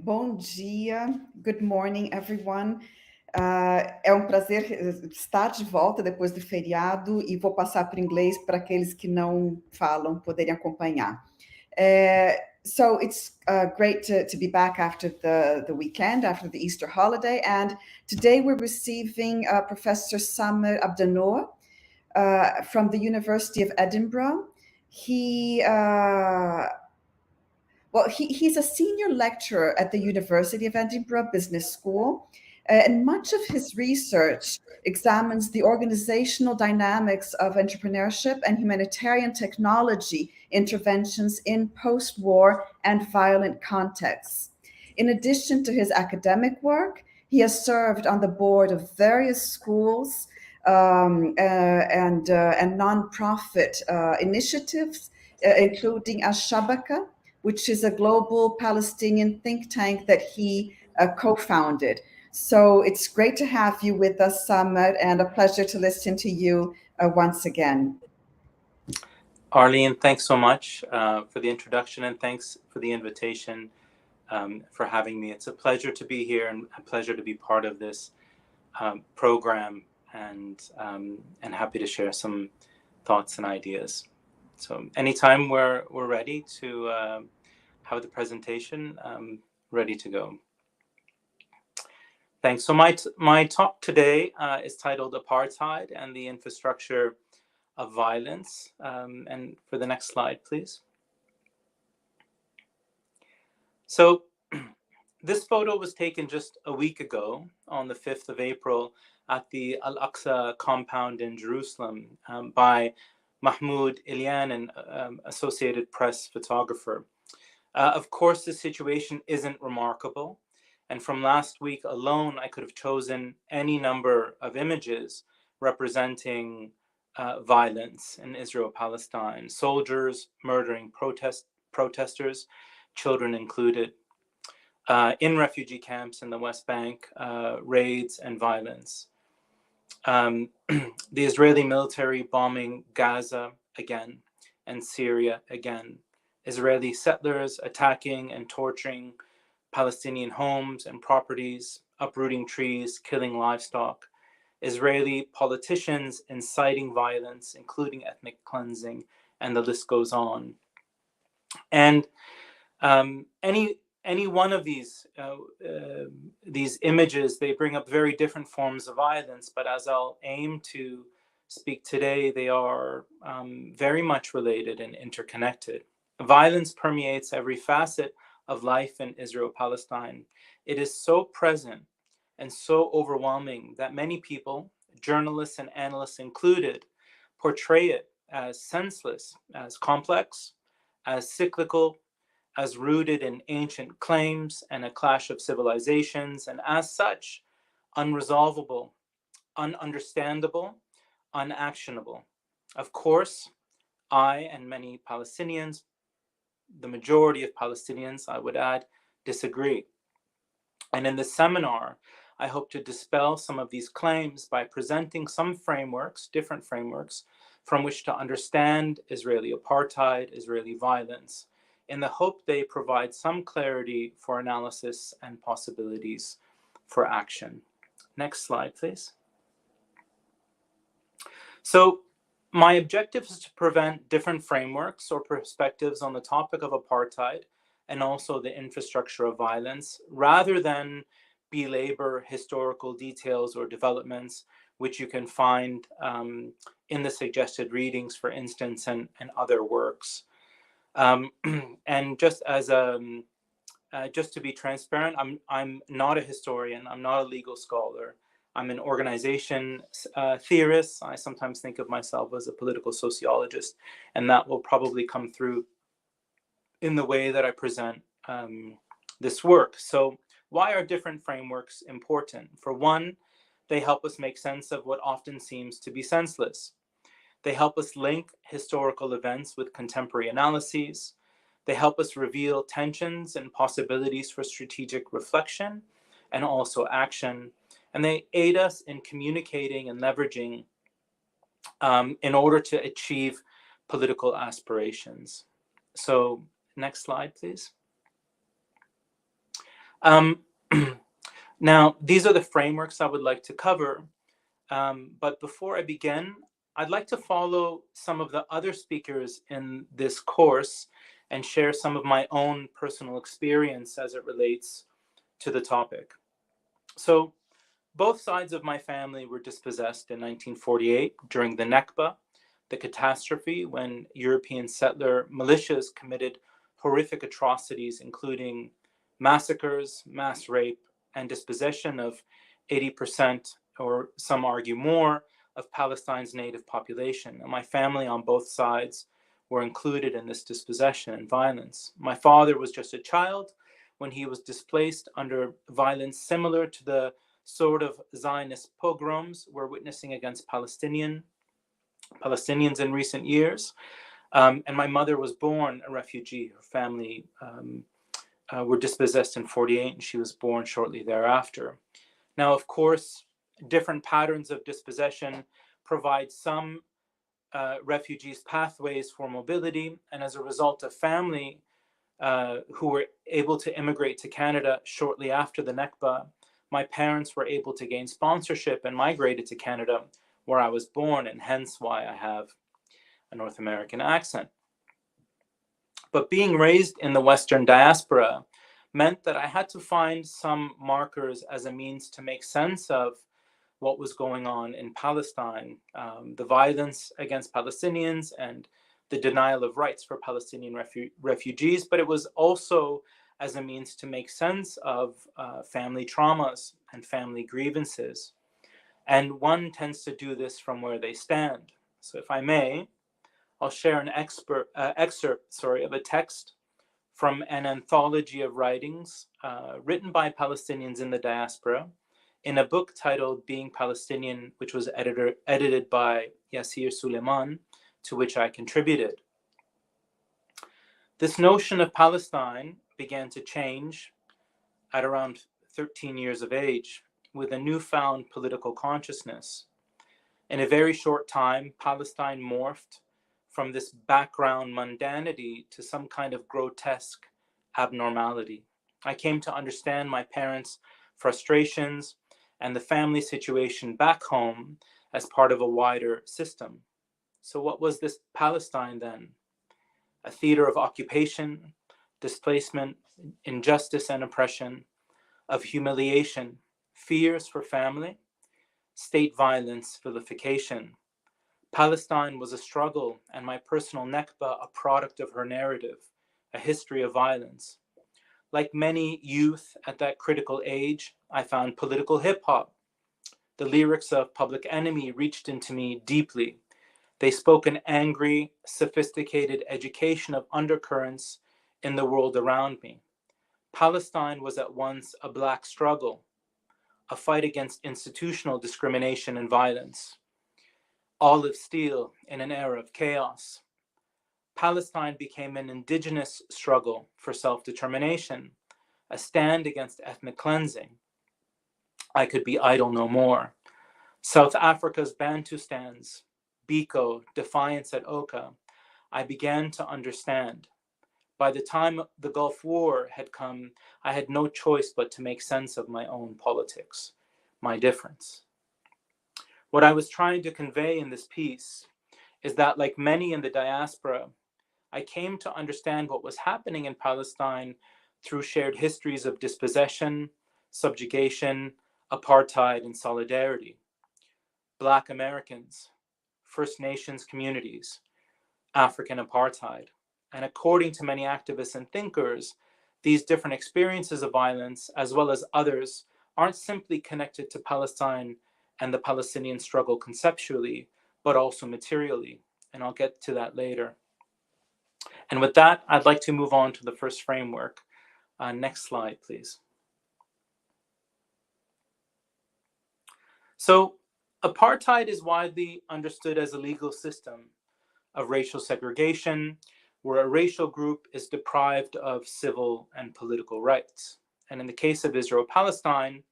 Bom dia, good morning, everyone. É um prazer estar de volta depois do feriado e vou passar para o inglês para aqueles que não falam poderem acompanhar. So it's great to be back after the weekend, after the Easter holiday, and today we're receiving Professor Samer Abdenoor from the University of Edinburgh. He's a senior lecturer at the University of Edinburgh Business School, and much of his research examines the organizational dynamics of entrepreneurship and humanitarian technology interventions in post-war and violent contexts. In addition to his academic work, he has served on the board of various schools and nonprofit initiatives, including Ashabaka, which is a global Palestinian think tank that he co-founded. So it's great to have you with us, Samer, and a pleasure to listen to you once again. Arlene, thanks so much for the introduction, and thanks for the invitation for having me. It's a pleasure to be here and a pleasure to be part of this program, and happy to share some thoughts and ideas. So anytime we're ready to have the presentation, ready to go. Thanks. So my talk today is titled Apartheid and the Infrastructure of Violence. And for the next slide, please. So this photo was taken just a week ago on the 5th of April at the Al-Aqsa compound in Jerusalem by Mahmoud Ilyan, an Associated Press photographer. Of course, the situation isn't remarkable. And from last week alone, I could have chosen any number of images representing violence in Israel-Palestine, soldiers murdering protesters, children included, in refugee camps in the West Bank, raids and violence. The Israeli military bombing Gaza again, and Syria again. Israeli settlers attacking and torturing Palestinian homes and properties, uprooting trees, killing livestock. Israeli politicians inciting violence, including ethnic cleansing, and the list goes on. And any one of these images, they bring up very different forms of violence, but as I'll aim to speak today, they are very much related and interconnected. Violence permeates every facet of life in Israel-Palestine. It is so present and so overwhelming that many people, journalists and analysts included, portray it as senseless, as complex, as cyclical, as rooted in ancient claims and a clash of civilizations, and as such, unresolvable, ununderstandable, unactionable. Of course, I and many Palestinians, the majority of Palestinians, I would add, disagree. And in this seminar, I hope to dispel some of these claims by presenting some frameworks, different frameworks, from which to understand Israeli apartheid, Israeli violence, in the hope they provide some clarity for analysis and possibilities for action. Next slide, please. So my objective is to present different frameworks or perspectives on the topic of apartheid and also the infrastructure of violence, rather than belabor historical details or developments, which you can find in the suggested readings, for instance, and other works. And just as just to be transparent, I'm not a historian. I'm not a legal scholar. I'm an organization theorist. I sometimes think of myself as a political sociologist, and that will probably come through in the way that I present this work. So why are different frameworks important? For one, they help us make sense of what often seems to be senseless. They help us link historical events with contemporary analyses. They help us reveal tensions and possibilities for strategic reflection and also action. And they aid us in communicating and leveraging in order to achieve political aspirations. So next slide, please. Now, these are the frameworks I would like to cover. But before I begin, I'd like to follow some of the other speakers in this course and share some of my own personal experience as it relates to the topic. So, both sides of my family were dispossessed in 1948 during the Nakba, the catastrophe when European settler militias committed horrific atrocities, including massacres, mass rape, and dispossession of 80%, or some argue more, of Palestine's native population. And my family on both sides were included in this dispossession and violence. My father was just a child when he was displaced under violence similar to the sort of Zionist pogroms we're witnessing against Palestinians in recent years. And my mother was born a refugee. Her family were dispossessed in 48, and she was born shortly thereafter. Now, of course, different patterns of dispossession provide some refugees pathways for mobility, and as a result of family who were able to immigrate to Canada shortly after the Nakba, my parents were able to gain sponsorship and migrated to Canada, where I was born, and hence why I have a North American accent. But being raised in the Western diaspora meant that I had to find some markers as a means to make sense of what was going on in Palestine, the violence against Palestinians and the denial of rights for Palestinian refugees, but it was also as a means to make sense of family traumas and family grievances. And one tends to do this from where they stand. So if I may, I'll share an excerpt of a text from an anthology of writings written by Palestinians in the diaspora in a book titled Being Palestinian, which was edited by Yasir Suleiman, to which I contributed. This notion of Palestine began to change at around 13 years of age with a newfound political consciousness. In a very short time, Palestine morphed from this background mundanity to some kind of grotesque abnormality. I came to understand my parents' frustrations and the family situation back home as part of a wider system. So what was this Palestine then? A theater of occupation, displacement, injustice and oppression, of humiliation, fears for family, state violence, vilification. Palestine was a struggle, and my personal Nakba a product of her narrative, a history of violence. Like many youth at that critical age, I found political hip-hop. The lyrics of Public Enemy reached into me deeply. They spoke an angry, sophisticated education of undercurrents in the world around me. Palestine was at once a Black struggle, a fight against institutional discrimination and violence. Olive steel in an era of chaos. Palestine became an indigenous struggle for self-determination, a stand against ethnic cleansing. I could be idle no more. South Africa's Bantustans, Biko, defiance at Oka. I began to understand. By the time the Gulf War had come, I had no choice but to make sense of my own politics, my difference. What I was trying to convey in this piece is that, like many in the diaspora, I came to understand what was happening in Palestine through shared histories of dispossession, subjugation, apartheid, and solidarity. Black Americans, First Nations communities, African apartheid. And according to many activists and thinkers, these different experiences of violence, as well as others, aren't simply connected to Palestine and the Palestinian struggle conceptually, but also materially. And I'll get to that later. And with that, I'd like to move on to the first framework. Next slide, please. So, apartheid is widely understood as a legal system of racial segregation, where a racial group is deprived of civil and political rights. And in the case of Israel-Palestine,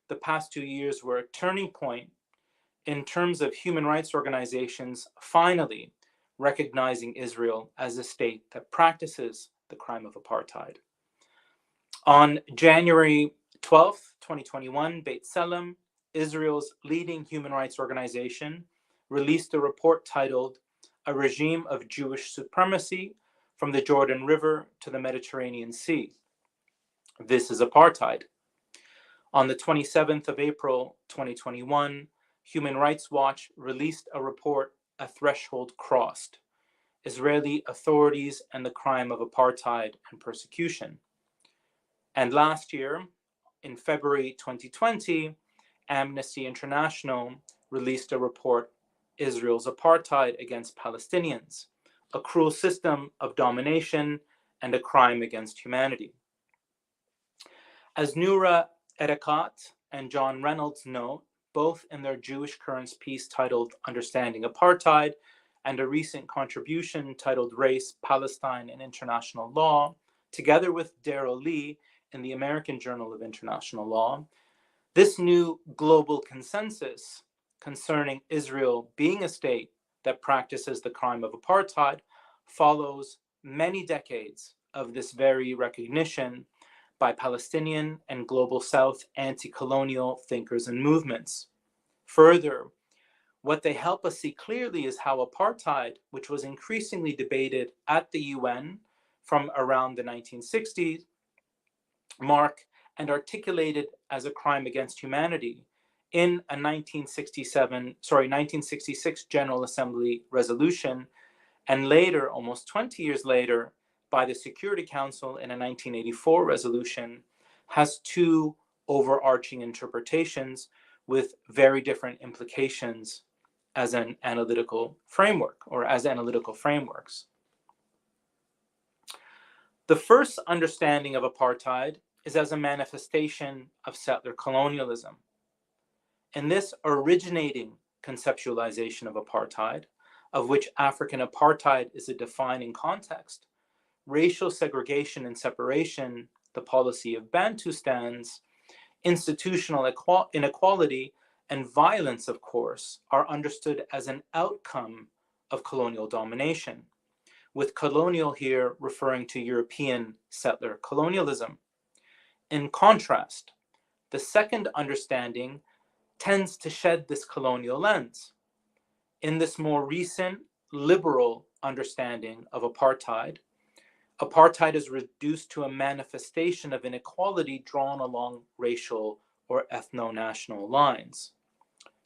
the past 2 years were a turning point in terms of human rights organizations finally recognizing Israel as a state that practices the crime of apartheid. On January 12th, 2021, Beit Tselem, Israel's leading human rights organization, released a report titled "A Regime of Jewish Supremacy from the Jordan River to the Mediterranean Sea. This is Apartheid." On the 27th of April, 2021, Human Rights Watch released a report, "A Threshold Crossed: Israeli Authorities and the Crime of Apartheid and Persecution." And last year, in February 2020, Amnesty International released a report, "Israel's Apartheid Against Palestinians: A Cruel System of Domination and a Crime Against Humanity." As Noura Erekat and John Reynolds note, both in their Jewish Currents piece titled "Understanding Apartheid" and a recent contribution titled "Race, Palestine, and International Law," together with Daryl Lee in the American Journal of International Law, this new global consensus concerning Israel being a state that practices the crime of apartheid follows many decades of this very recognition by Palestinian and Global South anti-colonial thinkers and movements. Further, what they help us see clearly is how apartheid, which was increasingly debated at the UN from around the 1960s, mark and articulated as a crime against humanity in a 1966 General Assembly resolution, and later, almost 20 years later, by the Security Council in a 1984 resolution, has two overarching interpretations with very different implications as an analytical framework, or as analytical frameworks. The first understanding of apartheid is as a manifestation of settler colonialism. In this originating conceptualization of apartheid, of which African apartheid is a defining context, racial segregation and separation, the policy of Bantustans, institutional inequality, and violence, of course, are understood as an outcome of colonial domination, with colonial here referring to European settler colonialism. In contrast, the second understanding tends to shed this colonial lens. In this more recent liberal understanding of apartheid, apartheid is reduced to a manifestation of inequality drawn along racial or ethno-national lines.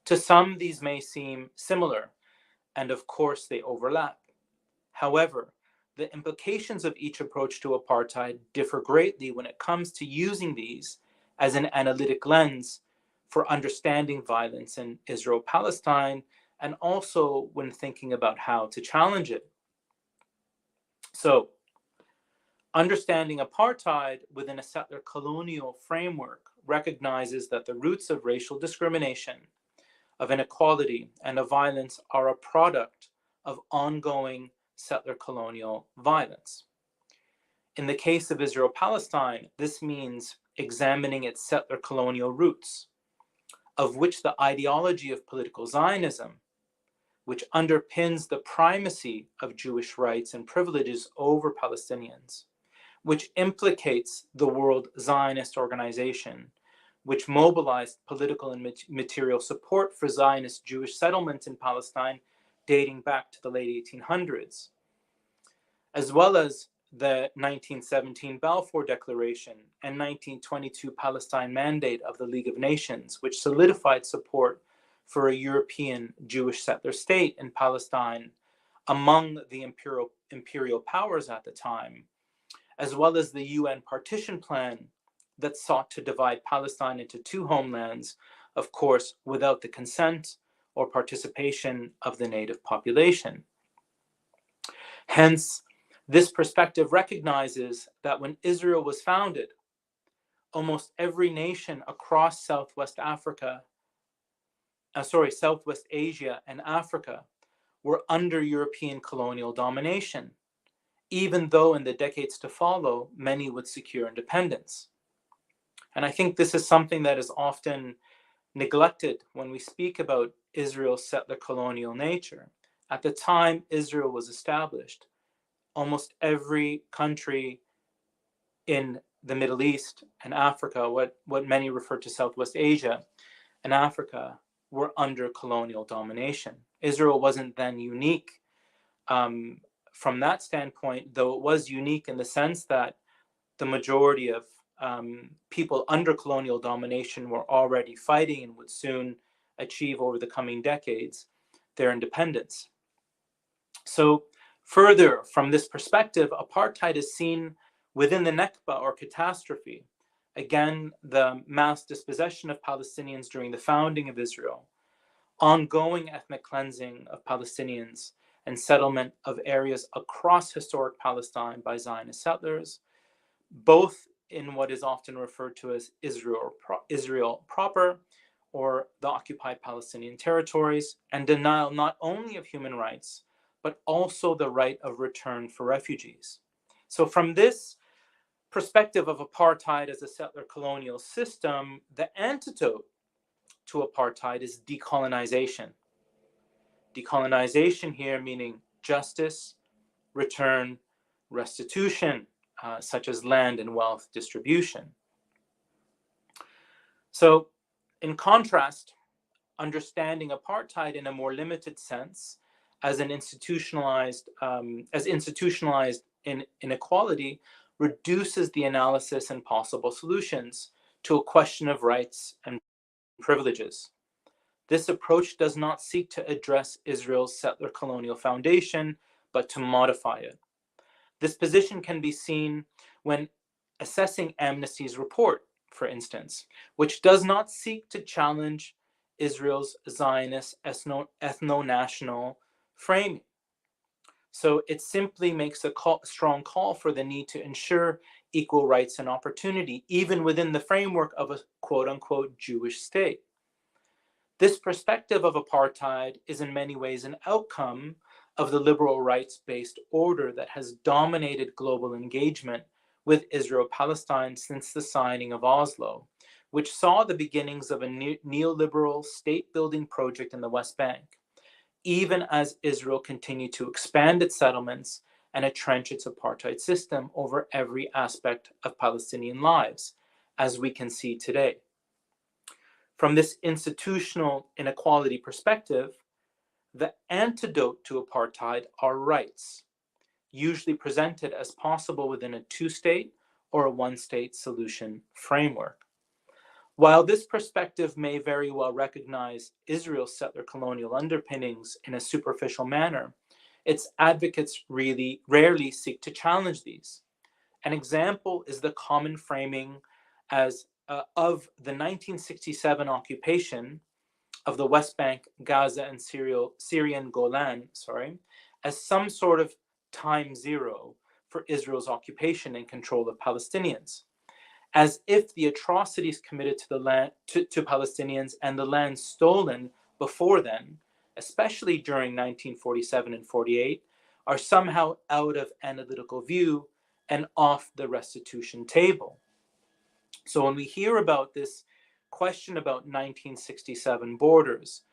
To some, these may seem similar, and of course they overlap. However, the implications of each approach to apartheid differ greatly when it comes to using these as an analytic lens for understanding violence in Israel-Palestine, and also when thinking about how to challenge it. So, understanding apartheid within a settler colonial framework recognizes that the roots of racial discrimination, of inequality, and of violence are a product of ongoing settler colonial violence. In the case of Israel-Palestine, this means examining its settler colonial roots, of which the ideology of political Zionism, which underpins the primacy of Jewish rights and privileges over Palestinians, which implicates the World Zionist Organization, which mobilized political and material support for Zionist Jewish settlement in Palestine dating back to the late 1800s, as well as the 1917 Balfour Declaration and 1922 Palestine Mandate of the League of Nations, which solidified support for a European Jewish settler state in Palestine among the imperial powers at the time, as well as the UN partition plan that sought to divide Palestine into two homelands, of course, without the consent or participation of the native population. Hence, this perspective recognizes that when Israel was founded, almost every nation across Southwest Asia and Africa were under European colonial domination, even though in the decades to follow, many would secure independence. And I think this is something that is often neglected when we speak about Israel's settler colonial nature. At the time Israel was established, almost every country in the Middle East and Africa, what many refer to Southwest Asia and Africa, were under colonial domination. Israel wasn't then unique from that standpoint, though it was unique in the sense that the majority of people under colonial domination were already fighting and would soon achieve over the coming decades their independence. So further, from this perspective, apartheid is seen within the Nakba or catastrophe. Again, the mass dispossession of Palestinians during the founding of Israel, ongoing ethnic cleansing of Palestinians, and settlement of areas across historic Palestine by Zionist settlers, both in what is often referred to as Israel proper, or the occupied Palestinian territories, and denial not only of human rights, but also the right of return for refugees. So from this perspective of apartheid as a settler colonial system, the antidote to apartheid is decolonization. Decolonization here meaning justice, return, restitution, such as land and wealth distribution. So in contrast, understanding apartheid in a more limited sense as institutionalized inequality reduces the analysis and possible solutions to a question of rights and privileges. This approach does not seek to address Israel's settler colonial foundation, but to modify it. This position can be seen when assessing Amnesty's report, for instance, which does not seek to challenge Israel's Zionist ethno-national framing. So it simply makes a strong call for the need to ensure equal rights and opportunity, even within the framework of a quote-unquote Jewish state. This perspective of apartheid is in many ways an outcome of the liberal rights-based order that has dominated global engagement with Israel-Palestine since the signing of Oslo, which saw the beginnings of a neoliberal state-building project in the West Bank, even as Israel continued to expand its settlements and entrench its apartheid system over every aspect of Palestinian lives, as we can see today. From this institutional inequality perspective, the antidote to apartheid are rights, usually presented as possible within a two-state or a one-state solution framework. While this perspective may very well recognize Israel's settler colonial underpinnings in a superficial manner, its advocates rarely seek to challenge these. An example is the common framing of the 1967 occupation of the West Bank, Gaza, and Syrian Golan, as some sort of time zero for Israel's occupation and control of Palestinians, as if the atrocities committed to the land to Palestinians and the land stolen before then, especially during 1947 and 48, are somehow out of analytical view and off the restitution table. So when we hear about this question about 1967 borders,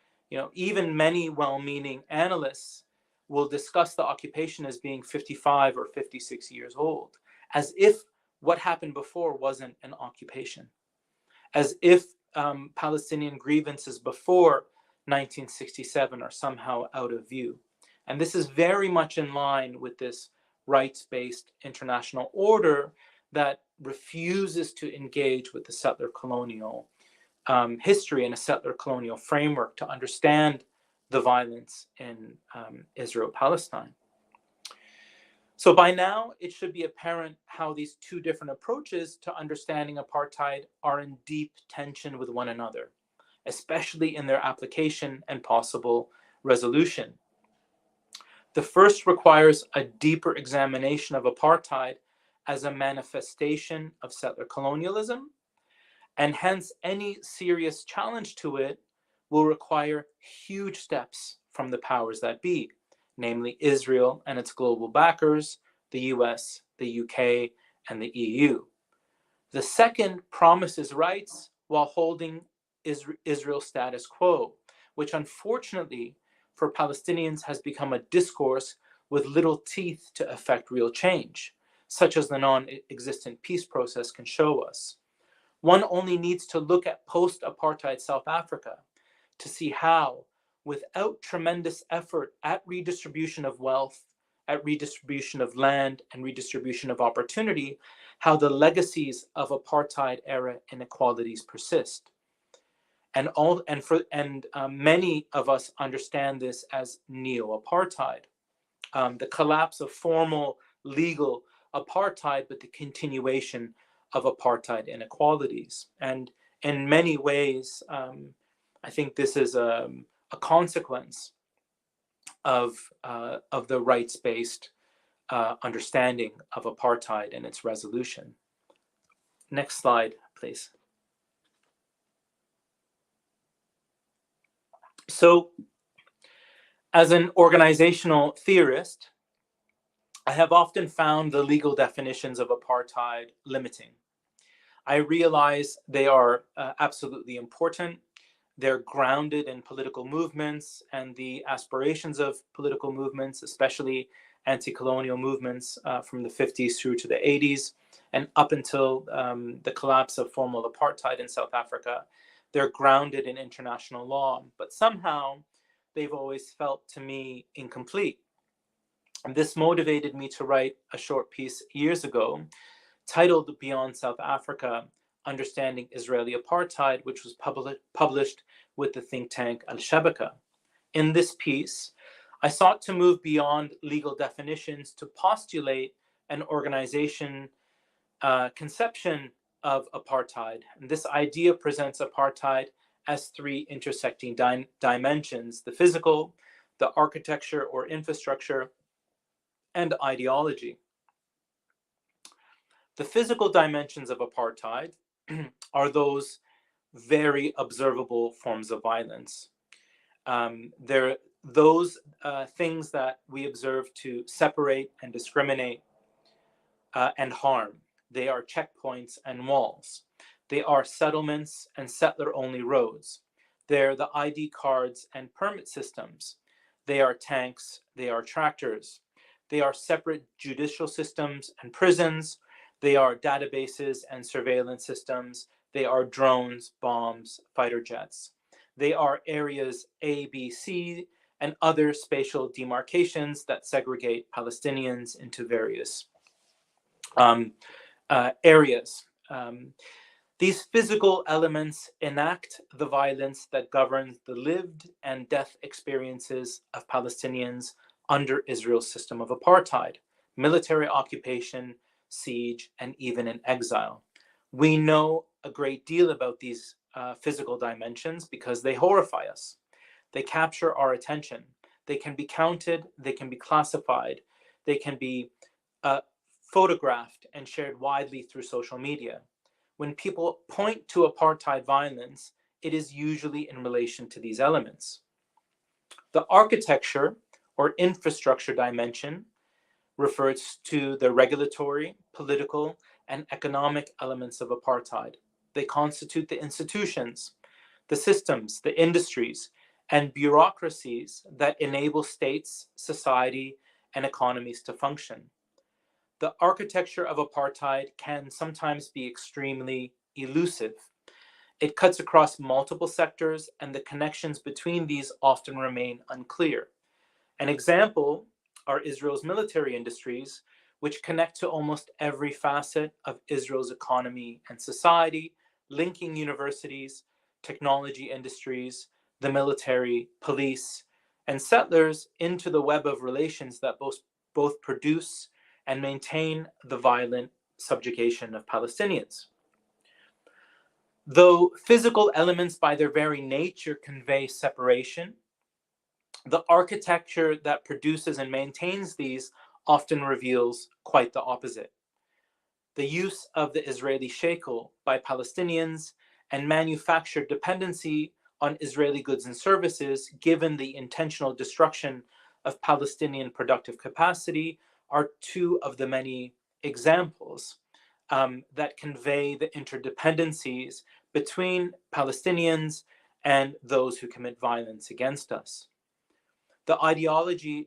even many well-meaning analysts will discuss the occupation as being 55 or 56 years old, as if what happened before wasn't an occupation, as if Palestinian grievances before 1967 are somehow out of view. And this is very much in line with this rights-based international order that refuses to engage with the settler colonial history and a settler colonial framework to understand the violence in Israel-Palestine. So by now, it should be apparent how these two different approaches to understanding apartheid are in deep tension with one another, especially in their application and possible resolution. The first requires a deeper examination of apartheid as a manifestation of settler colonialism, and hence any serious challenge to it will require huge steps from the powers that be, namely Israel and its global backers, the US, the UK, and the EU. The second promises rights while holding Israel's status quo, which unfortunately for Palestinians has become a discourse with little teeth to affect real change. such as the non-existent peace process, can show us. One only needs to look at post-apartheid South Africa to see how, without tremendous effort at redistribution of wealth, at redistribution of land, and redistribution of opportunity, how the legacies of apartheid era inequalities persist. And many of us understand this as neo-apartheid, the collapse of formal legal apartheid, but the continuation of apartheid inequalities. And in many ways, I think this is a consequence of the rights-based understanding of apartheid and its resolution. Next slide, please. So, as an organizational theorist, I have often found the legal definitions of apartheid limiting. I realize they are absolutely important. They're grounded in political movements and the aspirations of political movements, especially anti-colonial movements from the 50s through to the 80s, and up until the collapse of formal apartheid in South Africa. They're grounded in international law, but somehow they've always felt to me incomplete. And this motivated me to write a short piece years ago titled Beyond South Africa, Understanding Israeli Apartheid, which was published with the think tank Al-Shabaka. In this piece, I sought to move beyond legal definitions to postulate an organization conception of apartheid. And this idea presents apartheid as three intersecting dimensions: the physical, the architecture or infrastructure, and ideology. The physical dimensions of apartheid are those very observable forms of violence. They're those things that we observe to separate and discriminate and harm. They are checkpoints and walls. They are settlements and settler-only roads. They're the ID cards and permit systems. They are tanks. They are tractors. They are separate judicial systems and prisons. They are databases and surveillance systems. They are drones, bombs, fighter jets. They are areas A, B, C, and other spatial demarcations that segregate Palestinians into various areas. These physical elements enact the violence that governs the lived and death experiences of Palestinians under Israel's system of apartheid, military occupation, siege, and even in exile. We know a great deal about these physical dimensions because they horrify us. They capture our attention. They can be counted, they can be classified, they can be photographed and shared widely through social media. When people point to apartheid violence, it is usually in relation to these elements. The architecture or infrastructure dimension refers to the regulatory, political, and economic elements of apartheid. They constitute the institutions, the systems, the industries, and bureaucracies that enable states, society, and economies to function. The architecture of apartheid can sometimes be extremely elusive. It cuts across multiple sectors, and the connections between these often remain unclear. An example are Israel's military industries, which connect to almost every facet of Israel's economy and society, linking universities, technology industries, the military, police, and settlers into the web of relations that both produce and maintain the violent subjugation of Palestinians. Though physical elements by their very nature convey separation, the architecture that produces and maintains these often reveals quite the opposite. The use of the Israeli shekel by Palestinians and manufactured dependency on Israeli goods and services, given the intentional destruction of Palestinian productive capacity, are two of the many examples that convey the interdependencies between Palestinians and those who commit violence against us. The ideology,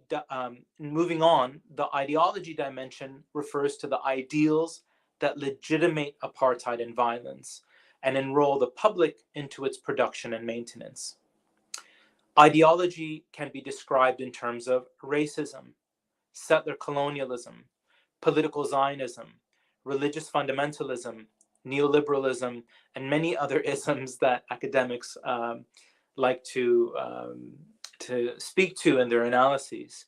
moving on, the ideology dimension refers to the ideals that legitimate apartheid and violence and enroll the public into its production and maintenance. Ideology can be described in terms of racism, settler colonialism, political Zionism, religious fundamentalism, neoliberalism, and many other isms that academics like to speak to in their analyses.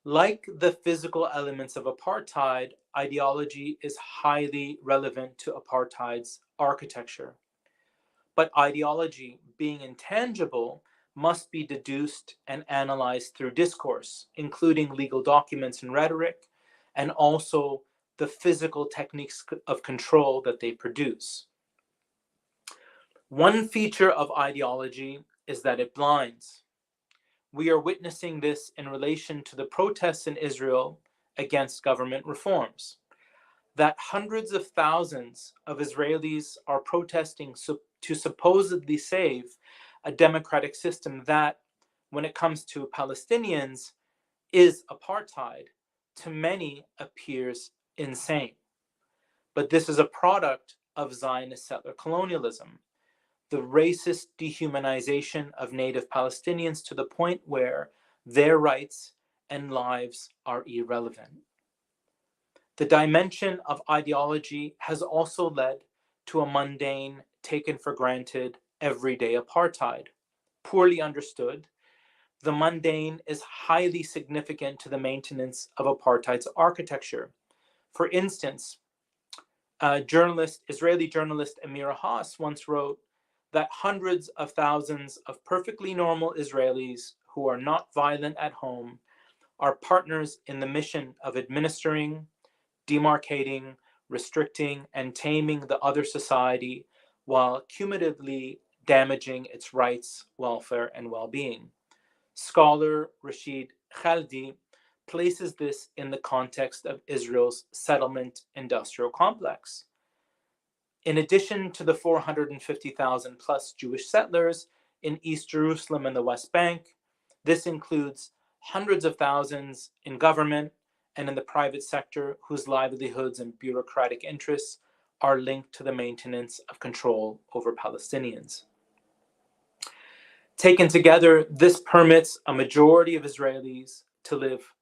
Like the physical elements of apartheid, ideology is highly relevant to apartheid's architecture. But ideology, being intangible, must be deduced and analyzed through discourse, including legal documents and rhetoric, and also the physical techniques of control that they produce. One feature of ideology is that it blinds. We are witnessing this in relation to the protests in Israel against government reforms. That hundreds of thousands of Israelis are protesting to supposedly save a democratic system that, when it comes to Palestinians, is apartheid, to many appears insane. But this is a product of Zionist settler colonialism, the racist dehumanization of native Palestinians to the point where their rights and lives are irrelevant. The dimension of ideology has also led to a mundane, taken for granted, everyday apartheid. Poorly understood, the mundane is highly significant to the maintenance of apartheid's architecture. For instance, Israeli journalist Amira Haas once wrote that hundreds of thousands of perfectly normal Israelis who are not violent at home are partners in the mission of administering, demarcating, restricting, and taming the other society while cumulatively damaging its rights, welfare, and well-being. Scholar Rashid Khaldi places this in the context of Israel's settlement industrial complex. In addition to the 450,000 plus Jewish settlers in East Jerusalem and the West Bank, this includes hundreds of thousands in government and in the private sector whose livelihoods and bureaucratic interests are linked to the maintenance of control over Palestinians. Taken together, this permits a majority of Israelis to live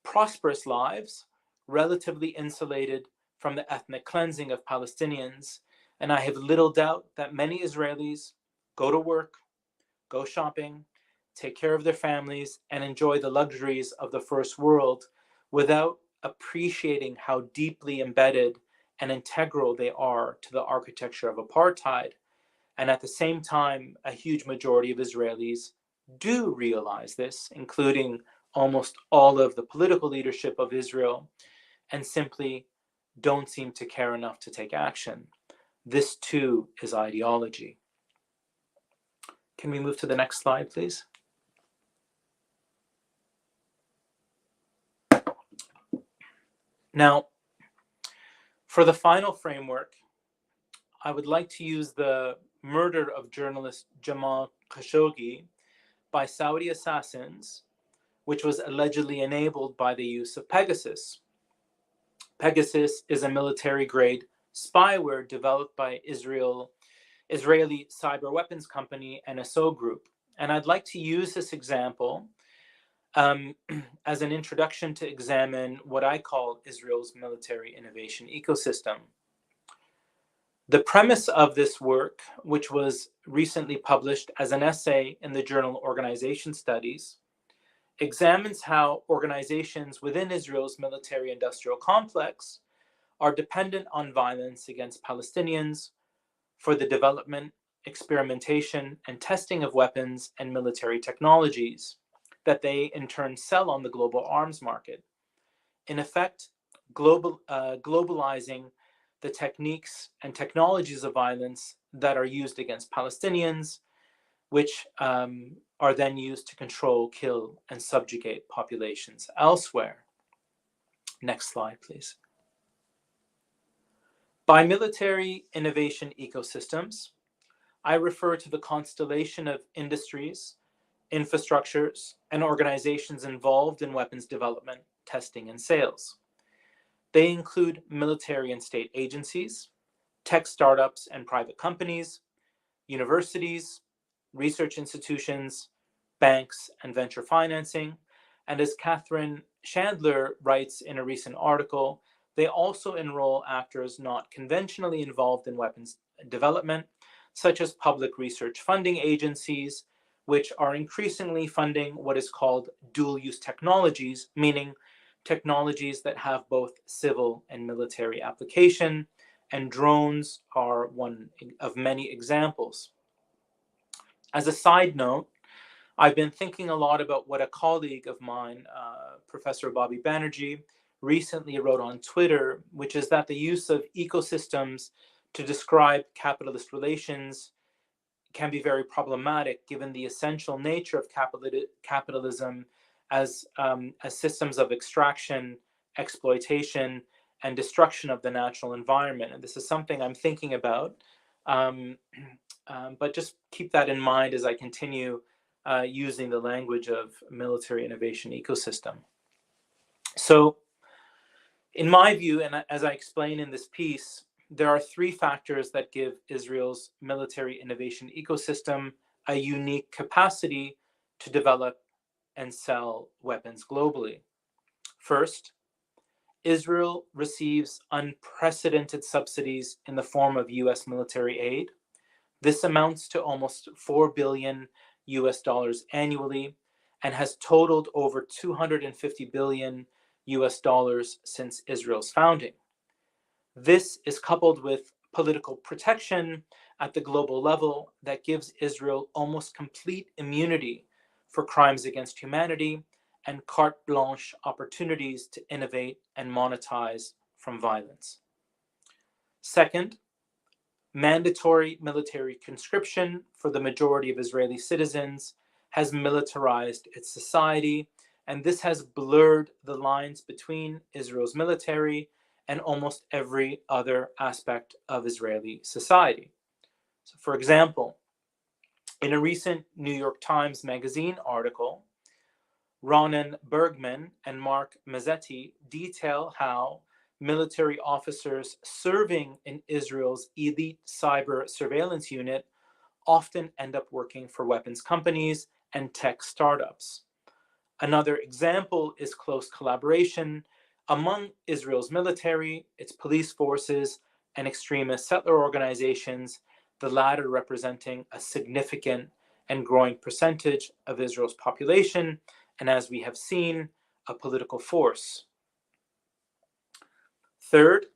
prosperous lives, relatively insulated from the ethnic cleansing of Palestinians, and I have little doubt that many Israelis go to work, go shopping, take care of their families, and enjoy the luxuries of the first world without appreciating how deeply embedded and integral they are to the architecture of apartheid. And at the same time, a huge majority of Israelis do realize this, including almost all of the political leadership of Israel, and simply don't seem to care enough to take action. This too is ideology. Can we move to the next slide, please? Now, for the final framework, I would like to use the murder of journalist Jamal Khashoggi by Saudi assassins, which was allegedly enabled by the use of Pegasus. Pegasus is a military-grade spyware developed by Israeli cyber weapons company NSO Group. And I'd like to use this example as an introduction to examine what I call Israel's military innovation ecosystem. The premise of this work, which was recently published as an essay in the journal Organization Studies, examines how organizations within Israel's military-industrial complex are dependent on violence against Palestinians for the development, experimentation, and testing of weapons and military technologies that they in turn sell on the global arms market. In effect, globalizing the techniques and technologies of violence that are used against Palestinians, which are then used to control, kill, and subjugate populations elsewhere. Next slide, please. By military innovation ecosystems, I refer to the constellation of industries infrastructures, and organizations involved in weapons development, testing, and sales. They include military and state agencies, tech startups and private companies, universities, research institutions, banks, and venture financing. And as Catherine Chandler writes in a recent article, they also enroll actors not conventionally involved in weapons development, such as public research funding agencies, which are increasingly funding what is called dual-use technologies, meaning technologies that have both civil and military application, and drones are one of many examples. As a side note, I've been thinking a lot about what a colleague of mine, Professor Bobby Banerjee, recently wrote on Twitter, which is that the use of ecosystems to describe capitalist relations can be very problematic given the essential nature of capitalism as systems of extraction, exploitation, and destruction of the natural environment. And this is something I'm thinking about, but just keep that in mind as I continue using the language of military innovation ecosystem. So in my view, and as I explain in this piece, there are three factors that give Israel's military innovation ecosystem a unique capacity to develop and sell weapons globally. First, Israel receives unprecedented subsidies in the form of US military aid. This amounts to almost $4 billion annually and has totaled over $250 billion since Israel's founding. This is coupled with political protection at the global level that gives Israel almost complete immunity for crimes against humanity and carte blanche opportunities to innovate and monetize from violence. Second, mandatory military conscription for the majority of Israeli citizens has militarized its society, and this has blurred the lines between Israel's military and almost every other aspect of Israeli society. So, for example, in a recent New York Times Magazine article, Ronan Bergman and Mark Mazzetti detail how military officers serving in Israel's elite cyber surveillance unit often end up working for weapons companies and tech startups. Another example is close collaboration among Israel's military, its police forces, and extremist settler organizations, the latter representing a significant and growing percentage of Israel's population, and as we have seen, a political force. Third,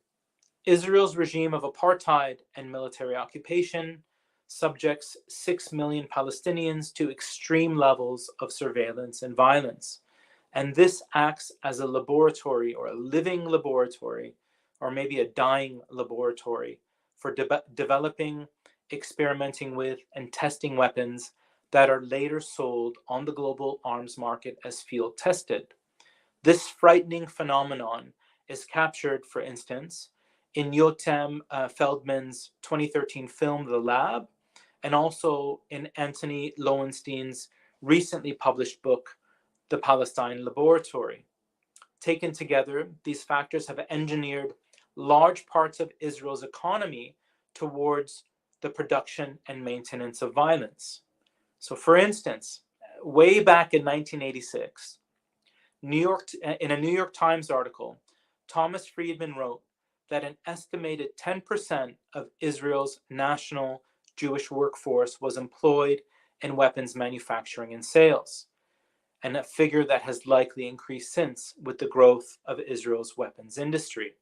Israel's regime of apartheid and military occupation subjects 6 million Palestinians to extreme levels of surveillance and violence. And this acts as a laboratory or a living laboratory, or maybe a dying laboratory for developing, experimenting with, and testing weapons that are later sold on the global arms market as field tested. This frightening phenomenon is captured, for instance, in Yotam Feldman's 2013 film, The Lab, and also in Anthony Lowenstein's recently published book, The Palestine Laboratory. Taken together, these factors have engineered large parts of Israel's economy towards the production and maintenance of violence. So, for instance, way back in 1986, in a New York Times article, Thomas Friedman wrote that an estimated 10% of Israel's national Jewish workforce was employed in weapons manufacturing and sales, and a figure that has likely increased since with the growth of Israel's weapons industry.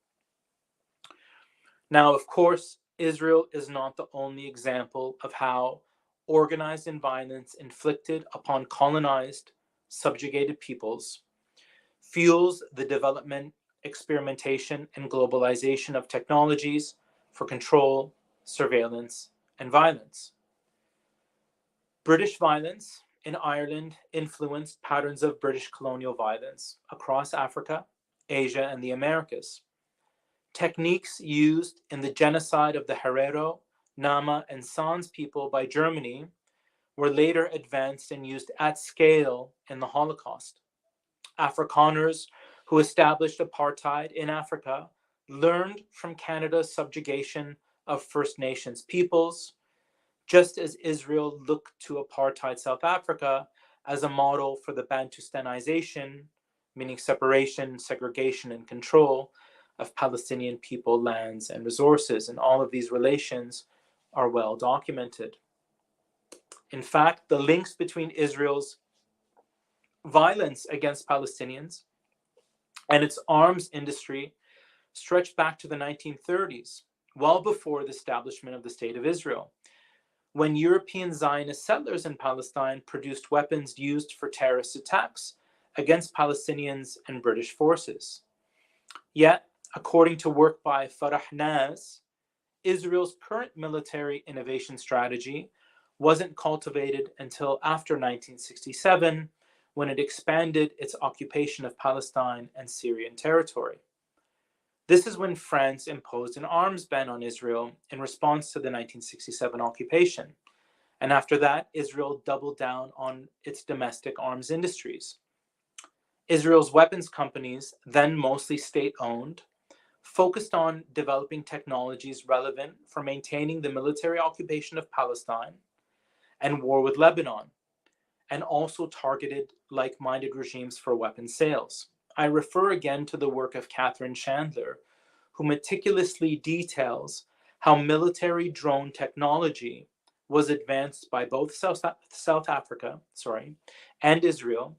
Now, of course, Israel is not the only example of how organized violence inflicted upon colonized, subjugated peoples fuels the development, experimentation, and globalization of technologies for control, surveillance, and violence. British violence in Ireland influenced patterns of British colonial violence across Africa, Asia, and the Americas. Techniques used in the genocide of the Herero, Nama, and Sans people by Germany were later advanced and used at scale in the Holocaust. Afrikaners who established apartheid in Africa learned from Canada's subjugation of First Nations peoples, just as Israel looked to apartheid South Africa as a model for the Bantustanization, meaning separation, segregation, and control of Palestinian people, lands, and resources. And all of these relations are well documented. In fact, the links between Israel's violence against Palestinians and its arms industry stretch back to the 1930s, well before the establishment of the State of Israel, when European Zionist settlers in Palestine produced weapons used for terrorist attacks against Palestinians and British forces. Yet, according to work by Farah Naz, Israel's current military innovation strategy wasn't cultivated until after 1967, when it expanded its occupation of Palestine and Syrian territory. This is when France imposed an arms ban on Israel in response to the 1967 occupation. And after that, Israel doubled down on its domestic arms industries. Israel's weapons companies, then mostly state-owned, focused on developing technologies relevant for maintaining the military occupation of Palestine and war with Lebanon, and also targeted like-minded regimes for weapons sales. I refer again to the work of Catherine Chandler, who meticulously details how military drone technology was advanced by both South Africa and Israel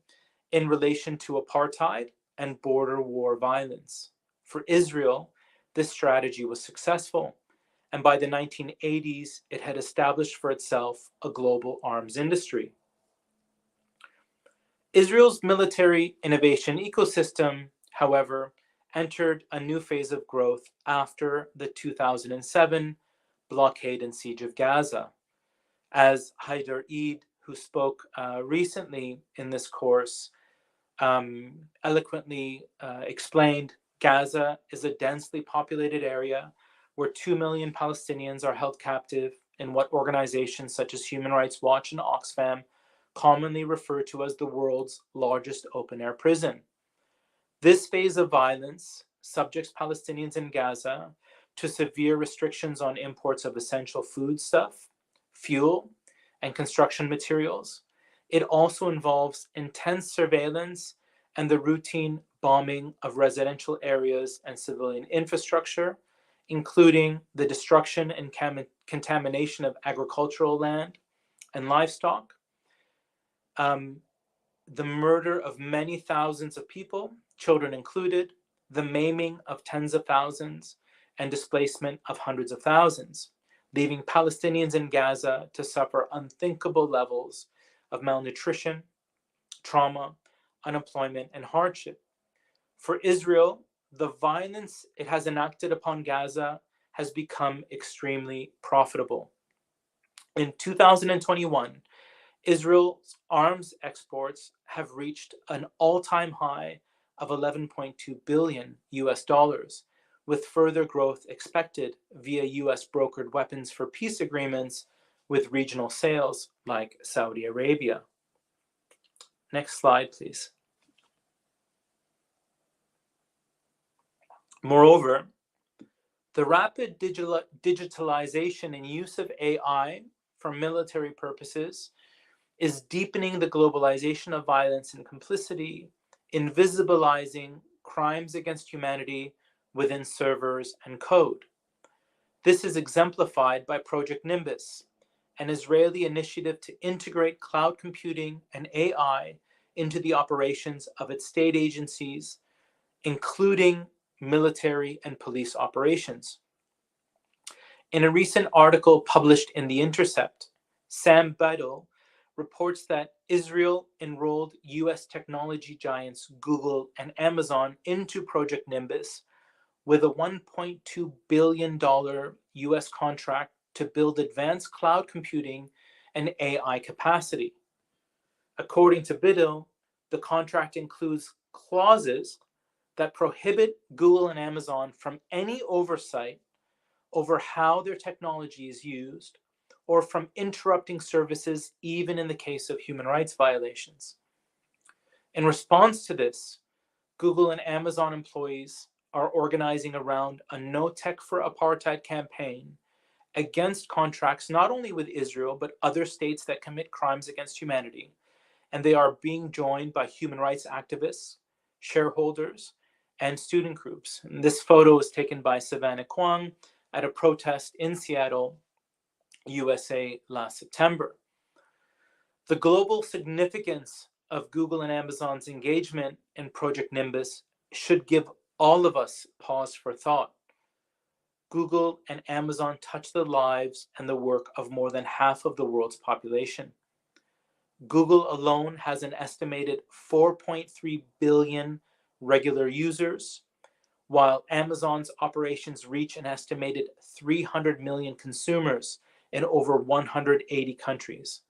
in relation to apartheid and border war violence. For Israel, this strategy was successful, and by the 1980s, it had established for itself a global arms industry. Israel's military innovation ecosystem, however, entered a new phase of growth after the 2007 blockade and siege of Gaza. As Haider Eid, who spoke recently in this course, eloquently explained, Gaza is a densely populated area where 2 million Palestinians are held captive in what organizations such as Human Rights Watch and Oxfam commonly refer to as the world's largest open-air prison. This phase of violence subjects Palestinians in Gaza to severe restrictions on imports of essential foodstuff, fuel, and construction materials. It also involves intense surveillance and the routine bombing of residential areas and civilian infrastructure, including the destruction and contamination of agricultural land and livestock, the murder of many thousands of people, children included, the maiming of tens of thousands, and displacement of hundreds of thousands, leaving Palestinians in Gaza to suffer unthinkable levels of malnutrition, trauma, unemployment, and hardship. For Israel, the violence it has enacted upon Gaza has become extremely profitable. In 2021, Israel's arms exports have reached an all-time high of 11.2 billion US dollars, with further growth expected via US brokered weapons for peace agreements with regional sales like Saudi Arabia. Next slide, please. Moreover, the rapid digitalization and use of AI for military purposes is deepening the globalization of violence and complicity, invisibilizing crimes against humanity within servers and code. This is exemplified by Project Nimbus, an Israeli initiative to integrate cloud computing and AI into the operations of its state agencies, including military and police operations. In a recent article published in The Intercept, Sam Badal reports that Israel enrolled US technology giants Google and Amazon into Project Nimbus with a $1.2 billion US contract to build advanced cloud computing and AI capacity. According to Badal, the contract includes clauses that prohibit Google and Amazon from any oversight over how their technology is used or from interrupting services, even in the case of human rights violations. In response to this, Google and Amazon employees are organizing around a No Tech for Apartheid campaign against contracts not only with Israel, but other states that commit crimes against humanity. And they are being joined by human rights activists, shareholders, and student groups. And this photo was taken by Savannah Kwong at a protest in Seattle, USA last September. The global significance of Google and Amazon's engagement in Project Nimbus should give all of us pause for thought. Google and Amazon touch the lives and the work of more than half of the world's population. Google alone has an estimated 4.3 billion regular users, while Amazon's operations reach an estimated 300 million consumers in over 180 countries.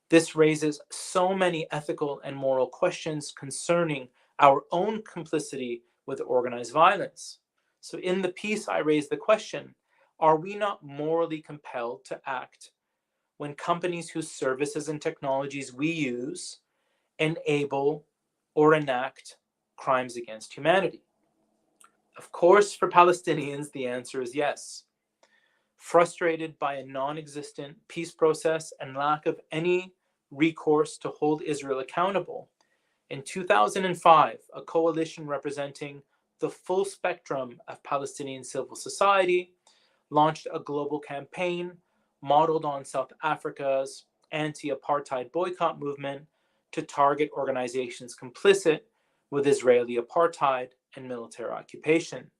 This raises so many ethical and moral questions concerning our own complicity with organized violence. So in the piece, I raise the question, are we not morally compelled to act when companies whose services and technologies we use enable or enact crimes against humanity? Of course, for Palestinians, the answer is yes. Frustrated by a non-existent peace process and lack of any recourse to hold Israel accountable, in 2005, a coalition representing the full spectrum of Palestinian civil society launched a global campaign modeled on South Africa's anti-apartheid boycott movement to target organizations complicit with Israeli apartheid and military occupation.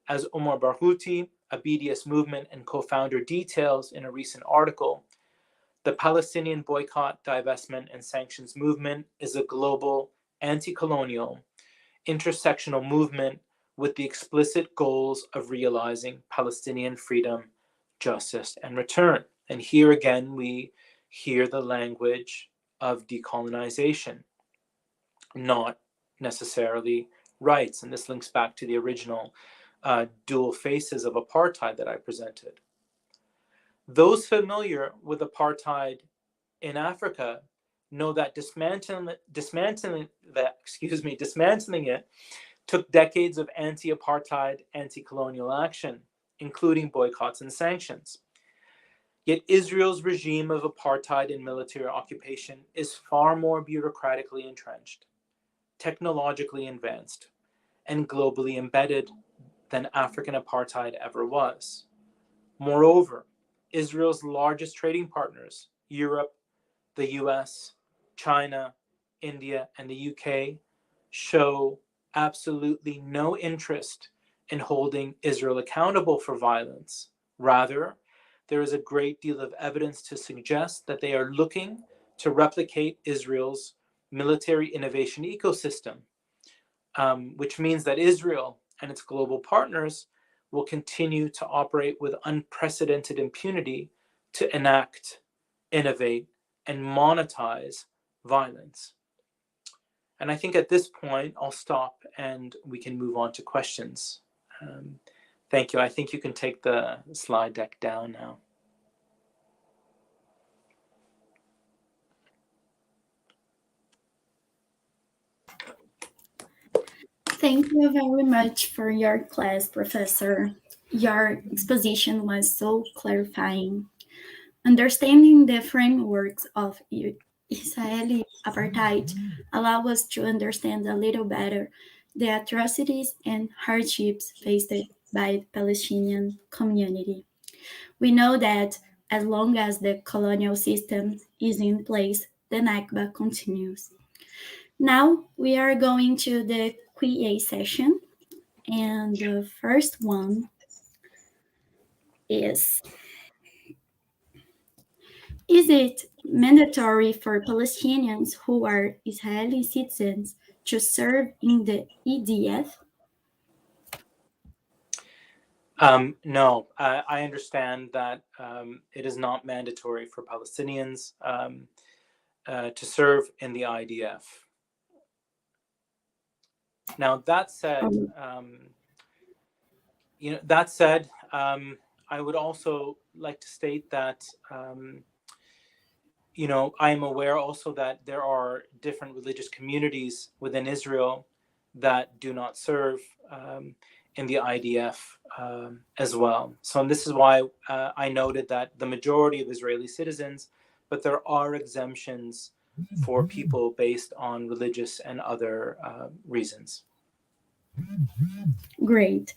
As Omar Barghouti, a BDS movement and co-founder, details in a recent article, the Palestinian boycott, divestment, and sanctions movement is a global, anti-colonial, intersectional movement with the explicit goals of realizing Palestinian freedom, justice, and return. And here again, we hear the language of decolonization, not necessarily rights. And this links back to the original dual faces of apartheid that I presented. Those familiar with apartheid in Africa know that dismantling it took decades of anti-apartheid, anti-colonial action, including boycotts and sanctions. Yet Israel's regime of apartheid and military occupation is far more bureaucratically entrenched, technologically advanced, and globally embedded than African apartheid ever was. Moreover, Israel's largest trading partners, Europe, the US, China, India, and the UK, show absolutely no interest in holding Israel accountable for violence. Rather, there is a great deal of evidence to suggest that they are looking to replicate Israel's military innovation ecosystem, which means that Israel and its global partners will continue to operate with unprecedented impunity to enact, innovate, and monetize violence. And I think at this point, I'll stop and we can move on to questions. Thank you. I think you can take the slide deck down now. Thank you very much for your class, Professor. Your exposition was so clarifying. Understanding the frameworks of Israeli apartheid allow us to understand a little better the atrocities and hardships faced by the Palestinian community. We know that as long as the colonial system is in place, the Nakba continues. Now we are going to the QA session, and the first one is it mandatory for Palestinians who are Israeli citizens to serve in the EDF? No, I understand that it is not mandatory for Palestinians to serve in the IDF. Now, that said, I would also like to state that, I am aware also that there are different religious communities within Israel that do not serve in the IDF as well. So this is why I noted that the majority of Israeli citizens, but there are exemptions for people based on religious and other reasons. Great.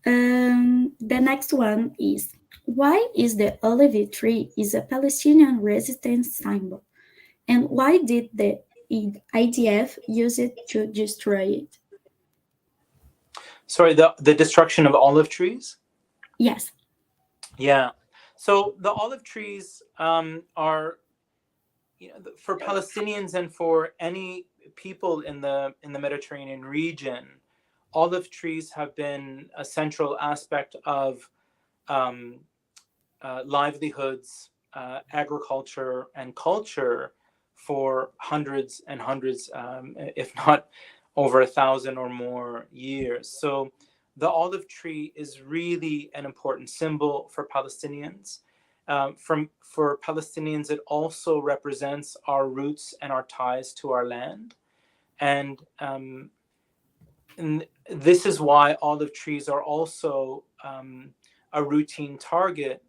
The next one is, why is the olive tree is a Palestinian resistance symbol? And why did the IDF use it to destroy it? Sorry, the destruction of olive trees? Yes. Yeah. So the olive trees are, for Palestinians and for any people in the Mediterranean region, olive trees have been a central aspect of livelihoods, agriculture, and culture for hundreds and hundreds, if not over 1,000 or more years. So the olive tree is really an important symbol for Palestinians. For Palestinians, it also represents our roots and our ties to our land. And this is why olive trees are also a routine target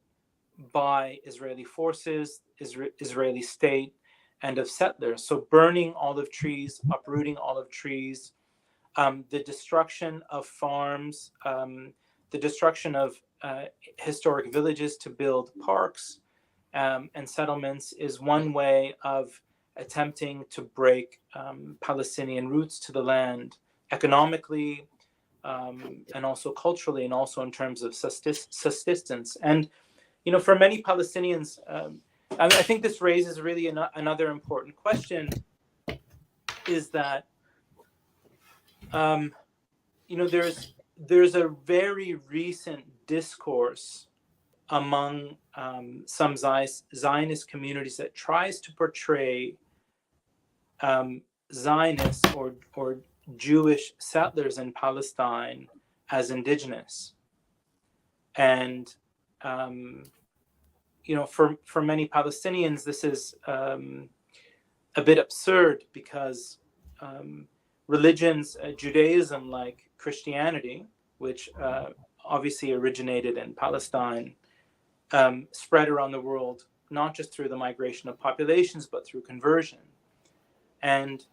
by Israeli forces, Israeli state, and of settlers. So burning olive trees, uprooting olive trees, the destruction of farms, the destruction of historic villages to build parks and settlements is one way of attempting to break Palestinian roots to the land economically, and also culturally, and also in terms of subsistence. And for many Palestinians, I think this raises really another important question, is that there's a very recent discourse among some Zionist communities that tries to portray Zionists or Jewish settlers in Palestine as indigenous. And for many Palestinians, this is a bit absurd, because religions, Judaism, like Christianity, which obviously originated in Palestine, spread around the world, not just through the migration of populations, but through conversion. And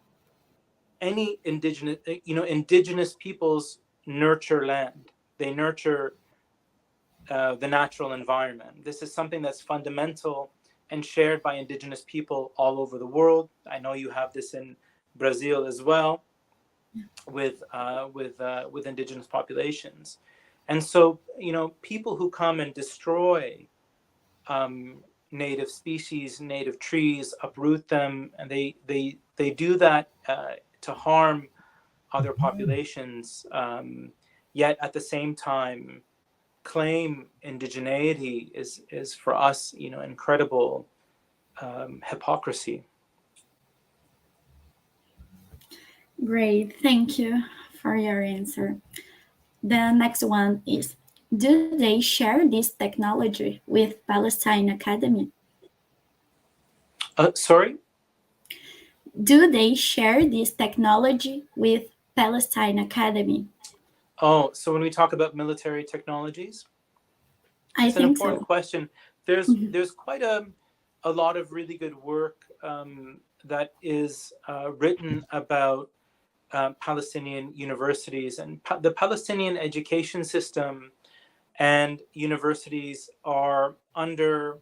any indigenous peoples nurture land. They nurture the natural environment. This is something that's fundamental and shared by indigenous people all over the world. I know you have this in Brazil as well, with indigenous populations. And so, people who come and destroy native species, native trees, uproot them, and they do that to harm other populations, yet at the same time claim indigeneity is for us, incredible hypocrisy. Great, thank you for your answer. The next one is, do they share this technology with Palestine Academy? Sorry? Do they share this technology with Palestine Academy? Oh, so when we talk about military technologies? It's an important question. There's quite a lot of really good work that is written about Palestinian universities, and the Palestinian education system and universities are under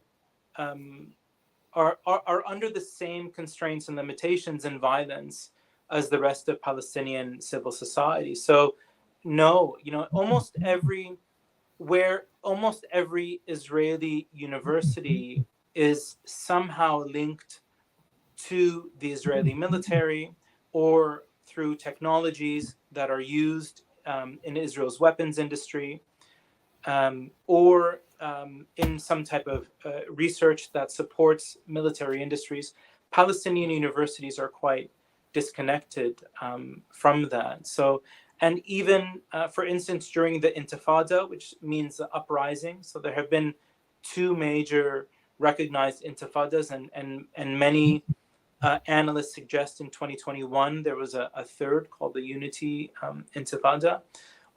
the same constraints and limitations and violence as the rest of Palestinian civil society. So no, almost every Israeli university is somehow linked to the Israeli military, or through technologies that are used in Israel's weapons industry, or in some type of research that supports military industries. Palestinian universities are quite disconnected from that. So And even, for instance, during the Intifada, which means the uprising, so there have been two major recognized intifadas, and many analysts suggest in 2021 there was a third called the Unity Intifada.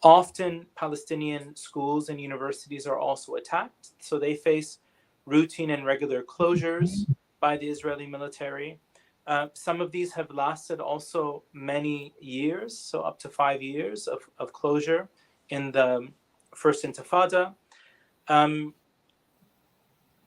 Often Palestinian schools and universities are also attacked, so they face routine and regular closures by the Israeli military. Some of these have lasted also many years, so up to 5 years of closure in the first Intifada.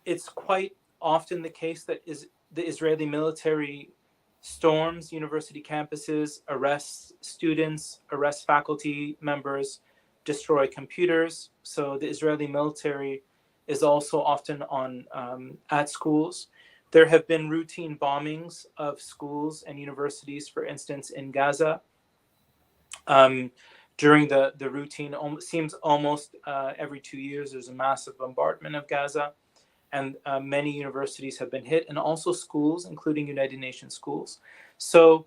It's quite often the case that the Israeli military storms university campuses, arrests students, arrests faculty members, destroy computers. So the Israeli military is also often at schools. There have been routine bombings of schools and universities, for instance, in Gaza. During the routine, seems almost every 2 years, there's a massive bombardment of Gaza. And many universities have been hit, and also schools, including United Nations schools. So,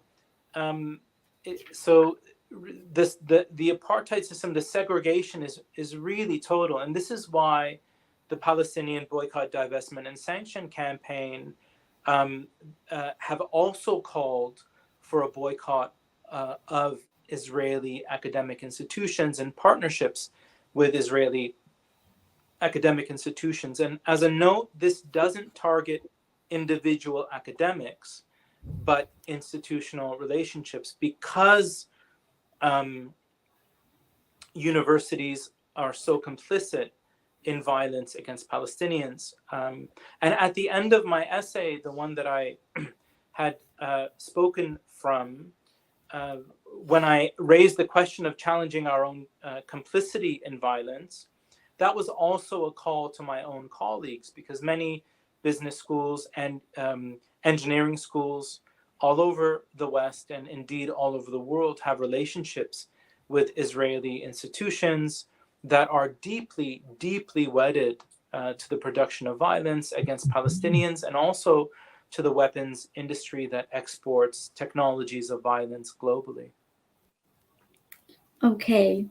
the apartheid system, the segregation is really total, and this is why the Palestinian boycott, divestment, and sanction campaign have also called for a boycott of Israeli academic institutions and partnerships with Israeli academic institutions. And as a note, this doesn't target individual academics, but institutional relationships, because universities are so complicit in violence against Palestinians. And at the end of my essay, the one that I had spoken from, when I raised the question of challenging our own complicity in violence, that was also a call to my own colleagues, because many business schools and engineering schools all over the West, and indeed all over the world, have relationships with Israeli institutions that are deeply, deeply wedded to the production of violence against Palestinians, and also to the weapons industry that exports technologies of violence globally. Okay,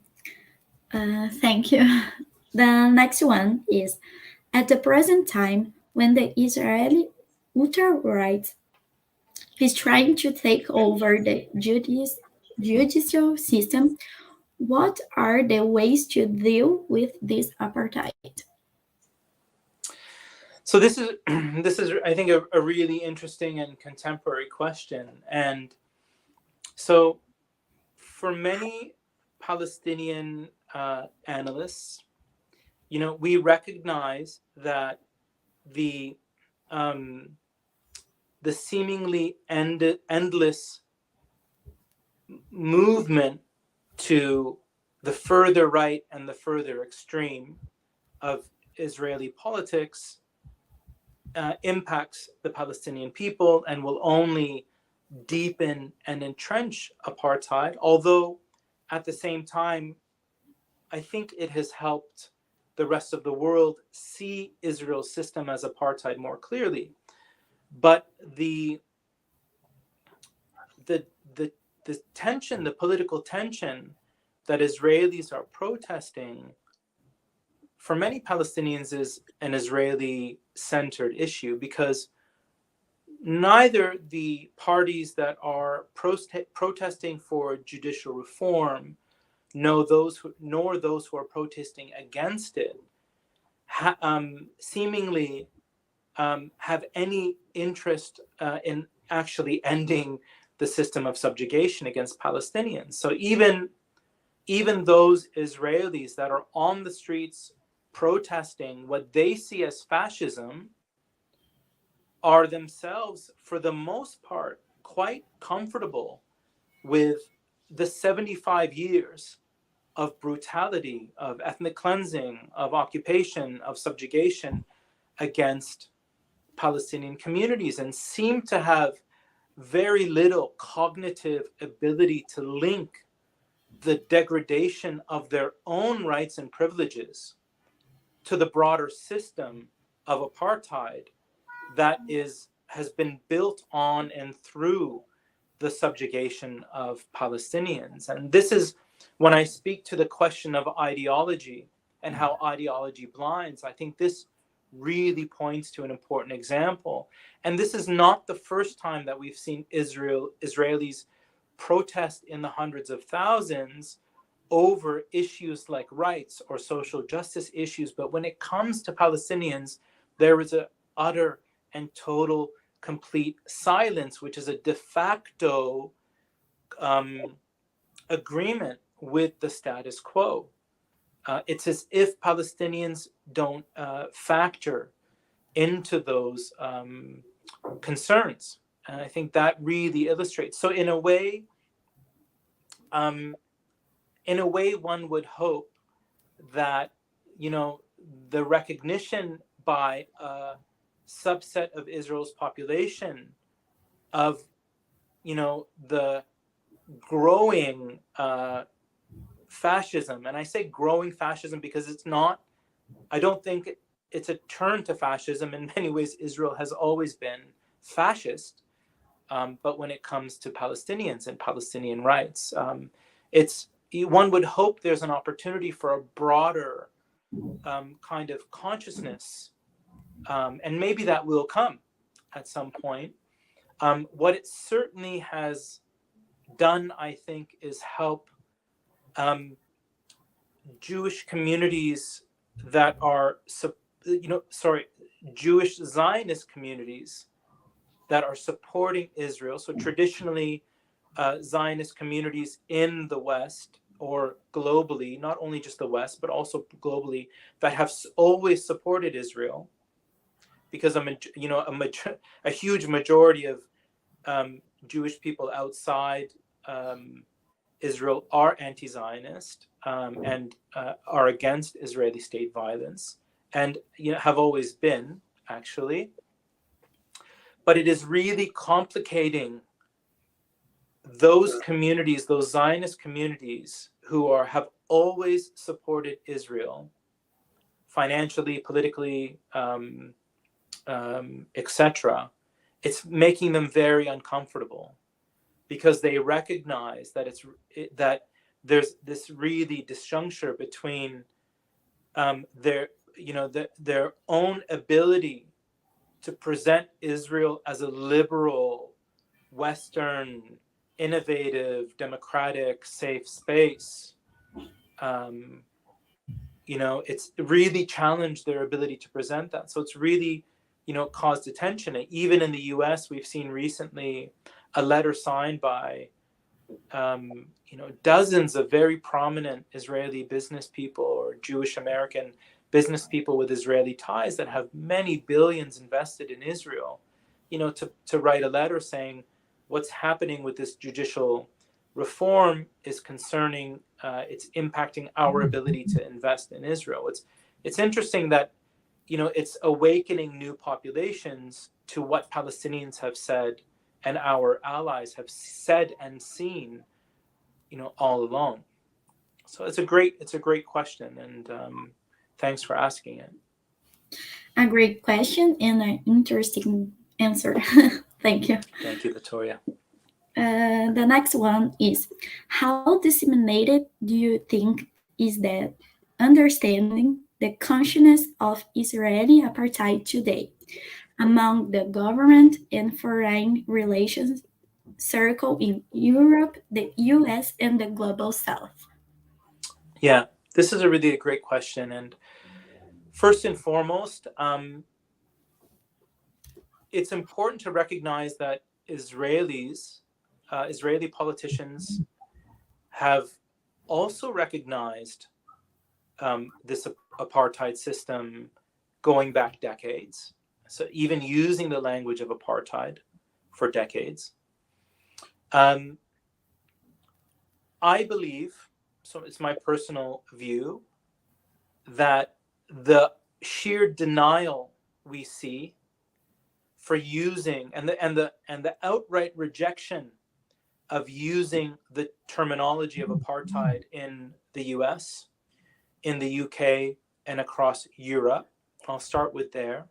thank you. The next one is, at the present time, when the Israeli ultra-right is trying to take over the judicial system, what are the ways to deal with this apartheid? So this is I think a really interesting and contemporary question. And so for many Palestinian analysts, we recognize that the seemingly endless movement to the further right and the further extreme of Israeli politics impacts the Palestinian people and will only deepen and entrench apartheid, although at the same time, I think it has helped the rest of the world see Israel's system as apartheid more clearly. But the tension, the political tension that Israelis are protesting, for many Palestinians is an Israeli-centered issue, because neither the parties that are protesting for judicial reform, nor those who are protesting against it, seemingly have any interest in actually ending the system of subjugation against Palestinians. So even those Israelis that are on the streets protesting what they see as fascism are themselves, for the most part, quite comfortable with the 75 years of brutality, of ethnic cleansing, of occupation, of subjugation against Palestinian communities, and seem to have very little cognitive ability to link the degradation of their own rights and privileges to the broader system of apartheid that has been built on and through the subjugation of Palestinians. And this is when I speak to the question of ideology and how ideology blinds, I think this really points to an important example. And this is not the first time that we've seen Israelis protest in the hundreds of thousands over issues like rights or social justice issues. But when it comes to Palestinians, there is an utter and total complete silence, which is a de facto agreement with the status quo. It's as if Palestinians don't factor into those concerns. And I think that really illustrates. So in a way, one would hope that, the recognition by a subset of Israel's population of, the growing fascism, and I say growing fascism because I don't think it's a turn to fascism. In many ways, Israel has always been fascist. But when it comes to Palestinians and Palestinian rights, one would hope there's an opportunity for a broader kind of consciousness, and maybe that will come at some point. What it certainly has done, I think, is help Jewish communities that are, Jewish Zionist communities that are supporting Israel. So traditionally, Zionist communities in the West or globally, not only just the West, but also globally, that have always supported Israel, because a huge majority of Jewish people outside Israel are anti-Zionist and are against Israeli state violence, and have always been, actually. But it is really complicating those communities, those Zionist communities who have always supported Israel financially, politically, etc. It's making them very uncomfortable, because they recognize that that there's this really disjuncture between their own ability to present Israel as a liberal, Western, innovative, democratic, safe space. It's really challenged their ability to present that. So it's really, caused attention. And even in the US, we've seen recently a letter signed by, dozens of very prominent Israeli business people or Jewish American business people with Israeli ties that have many billions invested in Israel, to write a letter saying what's happening with this judicial reform is concerning, it's impacting our ability to invest in Israel. It's interesting that, it's awakening new populations to what Palestinians have said and our allies have said and seen, all along. So it's a great question, and thanks for asking it. A great question and an interesting answer. Thank you. Thank you, Victoria. The next one is, how disseminated do you think is that understanding the consciousness of Israeli apartheid today among the government and foreign relations circle in Europe, the US, and the global South? Yeah, this is a really great question. And first and foremost, it's important to recognize that Israeli politicians have also recognized this apartheid system going back decades. So even using the language of apartheid for decades. I believe, so it's my personal view, that the sheer denial we see for using and the outright rejection of using the terminology of apartheid in the US, in the UK, and across Europe. I'll start with there.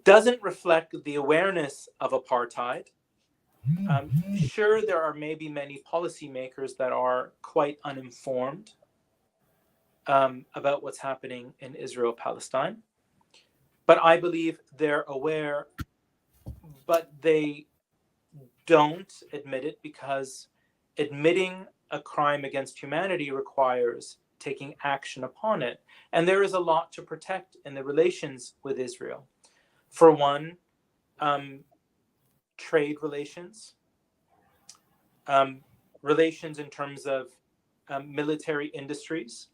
doesn't reflect the awareness of apartheid. Sure, there are maybe many policymakers that are quite uninformed about what's happening in Israel-Palestine, but I believe they're aware, but they don't admit it because admitting a crime against humanity requires taking action upon it. And there is a lot to protect in the relations with Israel. For one, trade relations, relations in terms of military industries.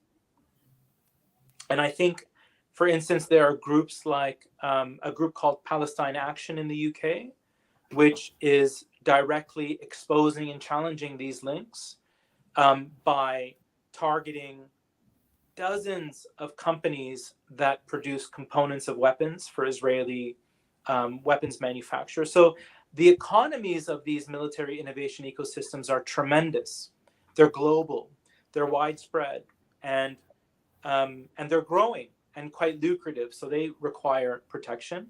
And I think, for instance, there are groups like a group called Palestine Action in the UK, which is directly exposing and challenging these links by targeting dozens of companies that produce components of weapons for Israeli weapons manufacturers. So the economies of these military innovation ecosystems are tremendous. They're global, they're widespread, and they're growing and quite lucrative. So they require protection.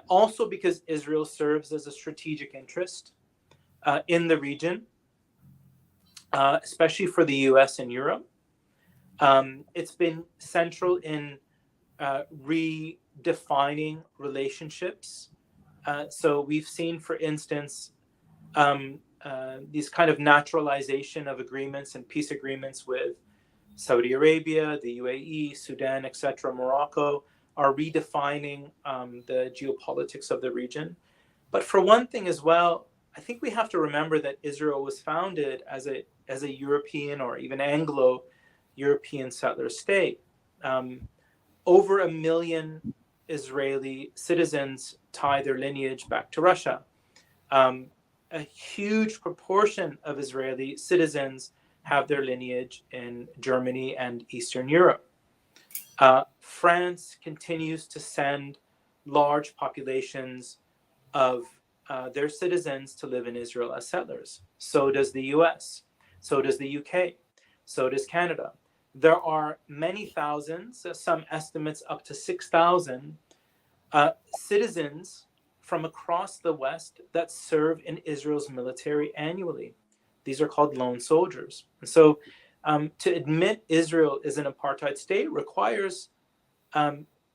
Also because Israel serves as a strategic interest in the region, especially for the US and Europe. It's been central in redefining relationships. So we've seen, for instance, these kind of naturalization of agreements and peace agreements with Saudi Arabia, the UAE, Sudan, etc., Morocco, are redefining the geopolitics of the region. But for one thing as well, I think we have to remember that Israel was founded as a European or even Anglo-European settler state. Over 1 million Israeli citizens tie their lineage back to Russia. A huge proportion of Israeli citizens have their lineage in Germany and Eastern Europe. France continues to send large populations of their citizens to live in Israel as settlers. So does the US. So does the UK. So does Canada. There are many thousands, some estimates up to 6,000 citizens from across the West that serve in Israel's military annually. These are called lone soldiers. And so to admit Israel is an apartheid state requires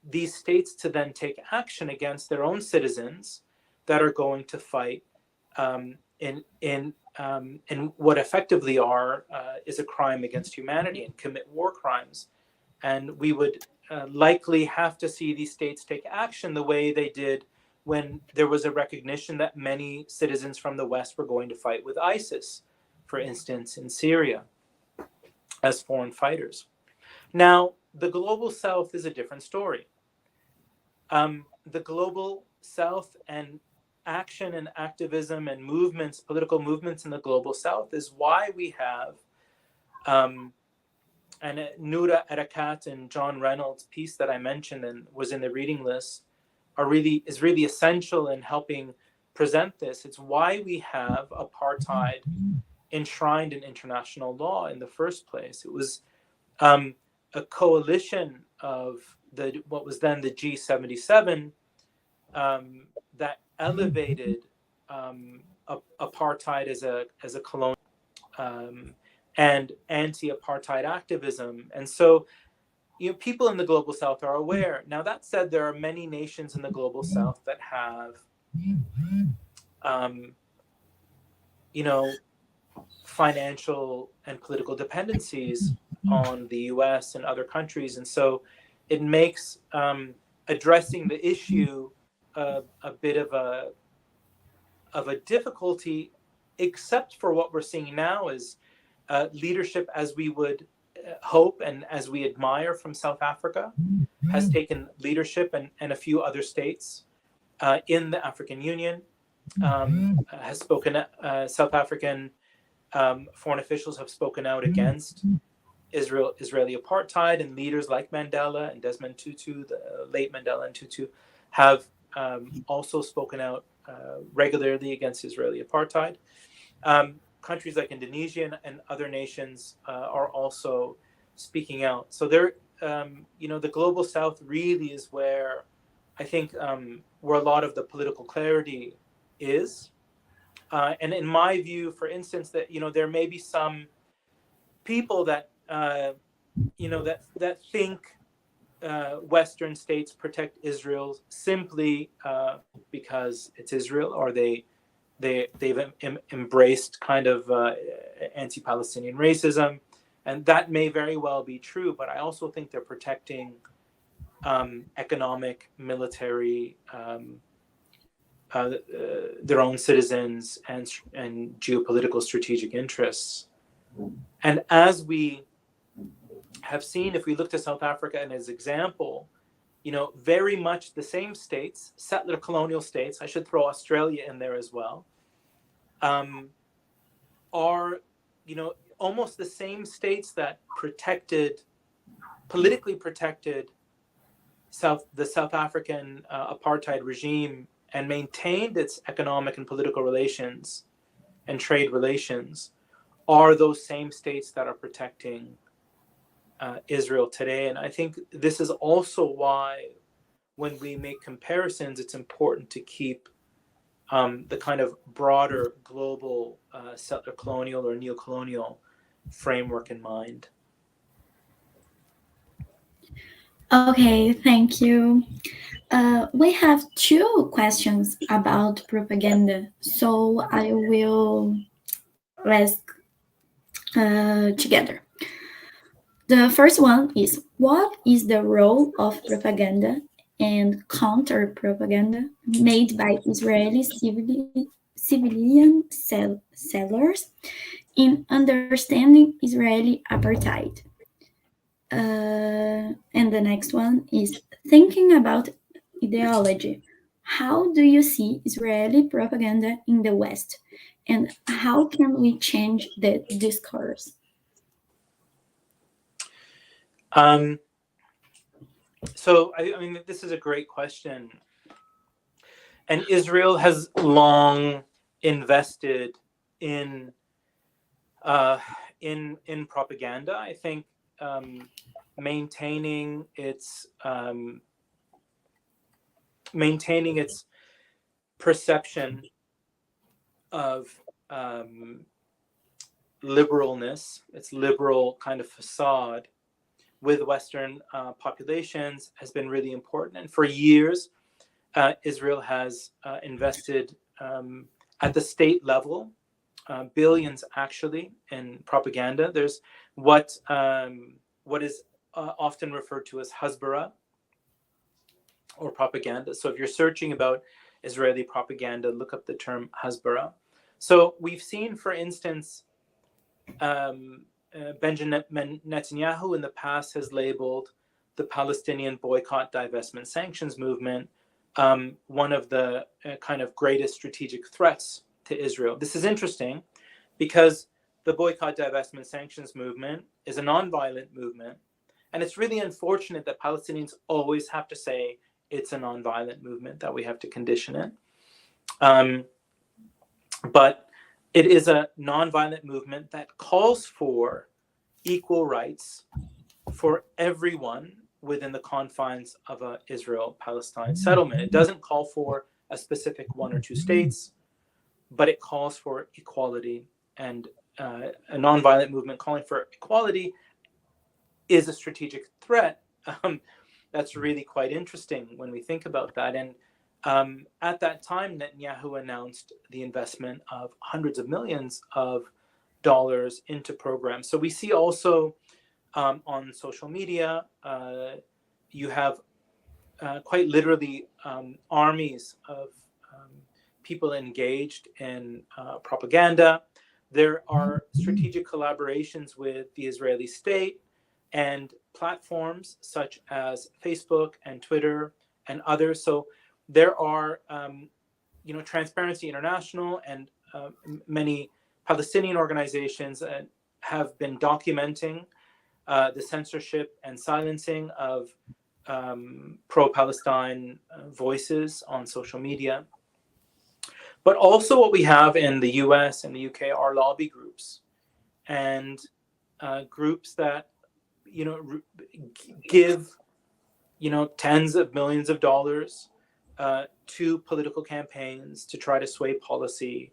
these states to then take action against their own citizens that are going to fight in what effectively is a crime against humanity and commit war crimes. And we would likely have to see these states take action the way they did when there was a recognition that many citizens from the West were going to fight with ISIS, for instance, in Syria, as foreign fighters. Now, the Global South is a different story. The Global South and action and activism and movements, political movements in the Global South is why we have, and Noura Erakat and John Reynolds' piece that I mentioned and was in the reading list is really essential in helping present this. It's why we have apartheid enshrined in international law in the first place. It was a coalition of what was then the G77 that elevated apartheid as a colonial and anti-apartheid activism. And so, people in the Global South are aware. Now, that said, there are many nations in the Global South that have, financial and political dependencies on the US and other countries. And so it makes addressing the issue a bit of a difficulty, except for what we're seeing now is leadership as we would hope and as we admire from South Africa has taken leadership, and a few other states in the African Union has spoken. South African foreign officials have spoken out against Israeli apartheid, and leaders like Mandela and Desmond Tutu, the late Mandela and Tutu, have also spoken out regularly against Israeli apartheid. Countries like Indonesia and other nations are also speaking out. So the Global South really is where I think, where a lot of the political clarity is. And in my view, for instance, that, there may be some people that, that think Western states protect Israel simply because it's Israel, or they've embraced kind of anti-Palestinian racism, and that may very well be true. But I also think they're protecting economic, military, their own citizens, and geopolitical strategic interests. And as we have seen, if we look to South Africa and as example, very much the same states, settler colonial states, I should throw Australia in there as well, are, almost the same states that politically protected the South African apartheid regime and maintained its economic and political relations and trade relations, are those same states that are protecting Israel today. And I think this is also why, when we make comparisons, it's important to keep the kind of broader global settler colonial or neo-colonial framework in mind. Okay, thank you. We have two questions about propaganda, so I will ask together. The first one is, what is the role of propaganda and counter-propaganda made by Israeli civilian sellers in understanding Israeli apartheid? And the next one is, thinking about ideology. How do you see Israeli propaganda in the West? And how can we change the discourse? So, I mean, this is a great question. And Israel has long invested in propaganda. I think maintaining its perception of liberalness, its liberal kind of facade with Western populations has been really important. And for years, Israel has invested at the state level billions, actually, in propaganda. There's what is often referred to as hasbara, or propaganda. So if you're searching about Israeli propaganda, look up the term hasbara. So we've seen, for instance, Benjamin Netanyahu in the past has labeled the Palestinian boycott, divestment, sanctions movement one of the kind of greatest strategic threats to Israel. This is interesting because the boycott, divestment, sanctions movement is a nonviolent movement. And it's really unfortunate that Palestinians always have to say it's a nonviolent movement, that we have to condition it. But it is a nonviolent movement that calls for equal rights for everyone within the confines of a Israel-Palestine settlement. It doesn't call for a specific one or two states, but it calls for equality. And a nonviolent movement calling for equality is a strategic threat. That's really quite interesting when we think about that. And at that time, Netanyahu announced the investment of hundreds of millions of dollars into programs. So we see also on social media, you have quite literally armies of people engaged in propaganda. There are strategic collaborations with the Israeli state and platforms such as Facebook and Twitter and others. So there are, Transparency International and many Palestinian organizations have been documenting the censorship and silencing of pro-Palestine voices on social media. But also what we have in the US and the UK are lobby groups and groups that, give tens of millions of dollars to political campaigns to try to sway policy.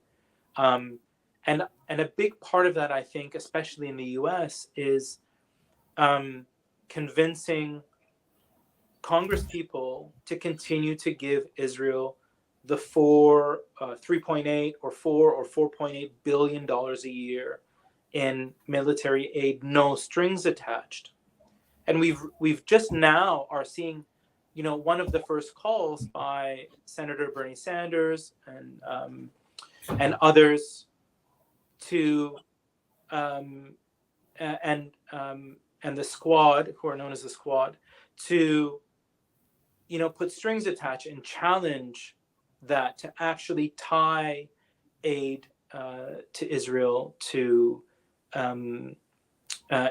And a big part of that, I think, especially in the US, is convincing Congress people to continue to give Israel the 3.8 or 4.8 billion dollars a year in military aid, no strings attached. And we've just now are seeing, one of the first calls by Senator Bernie Sanders and others to and the squad, who are known as the squad, to put strings attached and challenge that, to actually tie aid to Israel to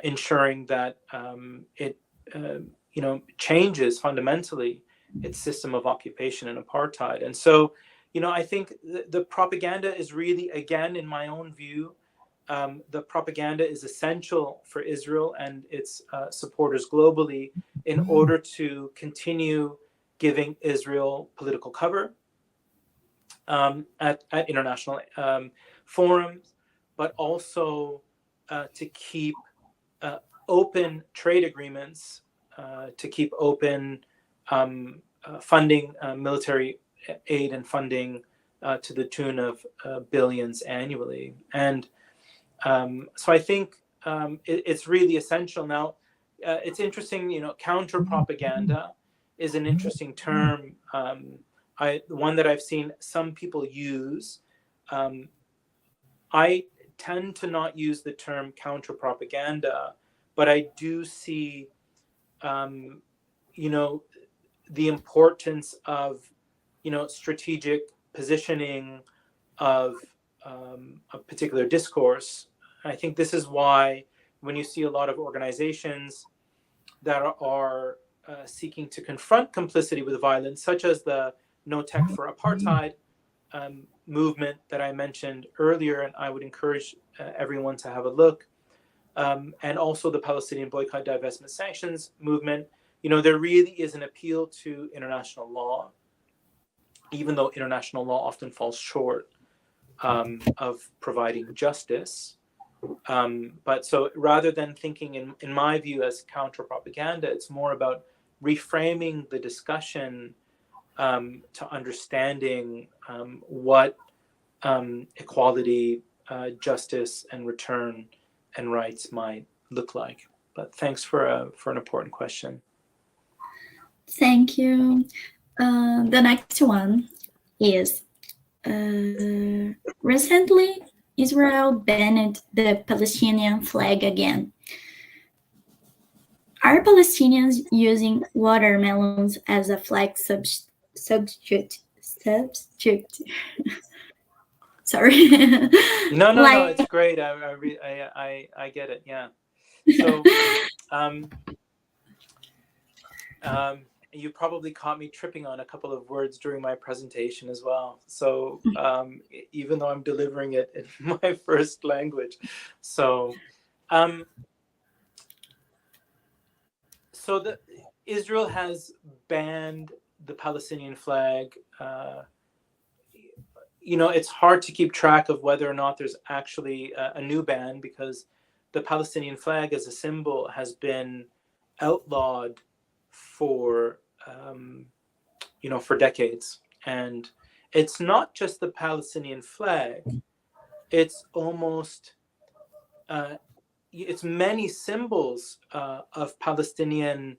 ensuring that it changes fundamentally its system of occupation and apartheid. And so, I think the propaganda is really, again, in my own view, the propaganda is essential for Israel and its supporters globally in order to continue giving Israel political cover at international forums, but also to keep open trade agreements, to keep open funding military aid and funding to the tune of billions annually. And so I think it's really essential. Now, it's interesting, counter propaganda is an interesting term. One that I've seen some people use. I tend to not use the term counter propaganda, but I do see, the importance of, strategic positioning of a particular discourse. I think this is why when you see a lot of organizations that are seeking to confront complicity with violence, such as the No Tech for Apartheid movement that I mentioned earlier, and I would encourage everyone to have a look, and also the Palestinian boycott, divestment, sanctions movement, there really is an appeal to international law, even though international law often falls short of providing justice. But so rather than thinking, in my view, as counter propaganda, it's more about reframing the discussion to understanding what equality, justice, and return and rights might look like. But thanks for an important question. Thank you. The next one is, recently, Israel banned the Palestinian flag again. Are Palestinians using watermelons as a flag substitute? Sorry. No, it's great. I get it. Yeah. So, you probably caught me tripping on a couple of words during my presentation as well. So, even though I'm delivering it in my first language, so Israel has banned the Palestinian flag. It's hard to keep track of whether or not there's actually a new ban, because the Palestinian flag as a symbol has been outlawed for decades. And it's not just the Palestinian flag, it's almost it's many symbols of Palestinian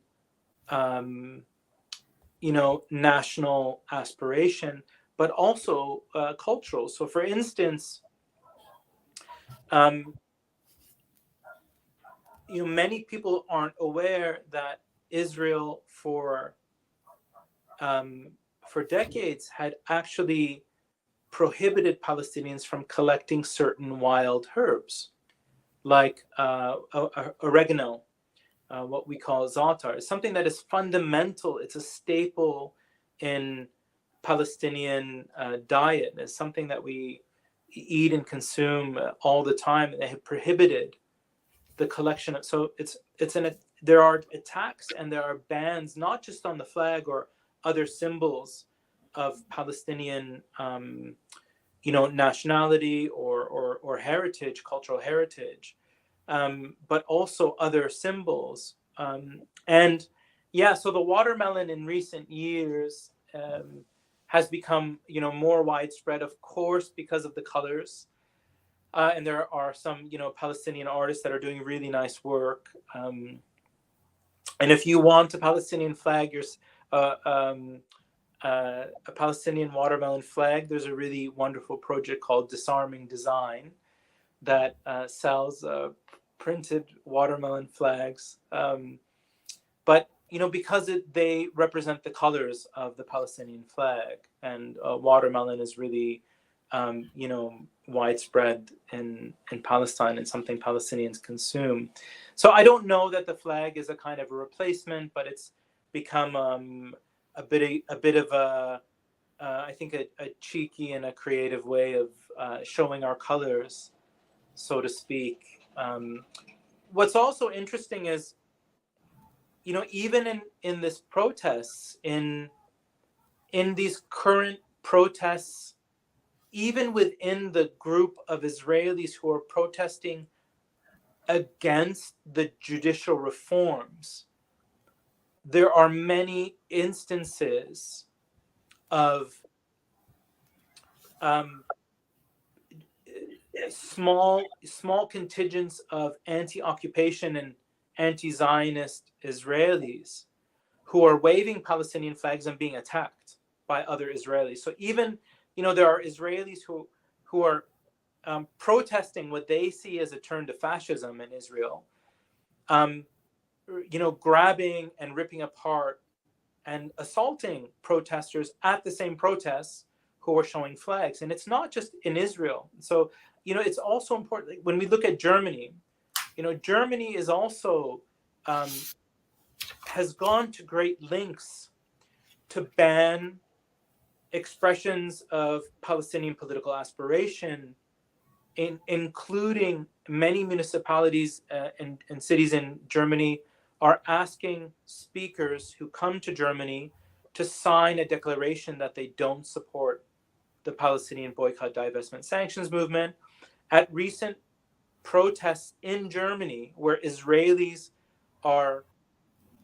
national aspiration, but also cultural. So for instance, many people aren't aware that Israel for decades had actually prohibited Palestinians from collecting certain wild herbs, like oregano, what we call za'atar. It's something that is fundamental. It's a staple in Palestinian diet. It's something that we eat and consume all the time. They have prohibited the collection of. So there are attacks and there are bans, not just on the flag or other symbols of Palestinian, nationality or heritage, cultural heritage, but also other symbols. And yeah, so the watermelon in recent years has become, more widespread, of course, because of the colors. And there are some, Palestinian artists that are doing really nice work. And if you want a Palestinian flag, a Palestinian watermelon flag, there's a really wonderful project called Disarming Design that sells printed watermelon flags. But because they represent the colors of the Palestinian flag, and watermelon is really widespread in Palestine and something Palestinians consume. So I don't know that the flag is a kind of a replacement, but it's become a bit of a I think a cheeky and a creative way of showing our colors, so to speak. What's also interesting is, even in this protests, in these current protests, even within the group of Israelis who are protesting against the judicial reforms, there are many instances of small contingents of anti-occupation and anti-Zionist Israelis who are waving Palestinian flags and being attacked by other Israelis. So even, there are Israelis who are protesting what they see as a turn to fascism in Israel, grabbing and ripping apart and assaulting protesters at the same protests who are showing flags. And it's not just in Israel. So, it's also important when we look at Germany. Germany is also has gone to great lengths to ban expressions of Palestinian political aspiration, including many municipalities and cities in Germany are asking speakers who come to Germany to sign a declaration that they don't support the Palestinian boycott, divestment, sanctions movement. At recent protests in Germany, where Israelis are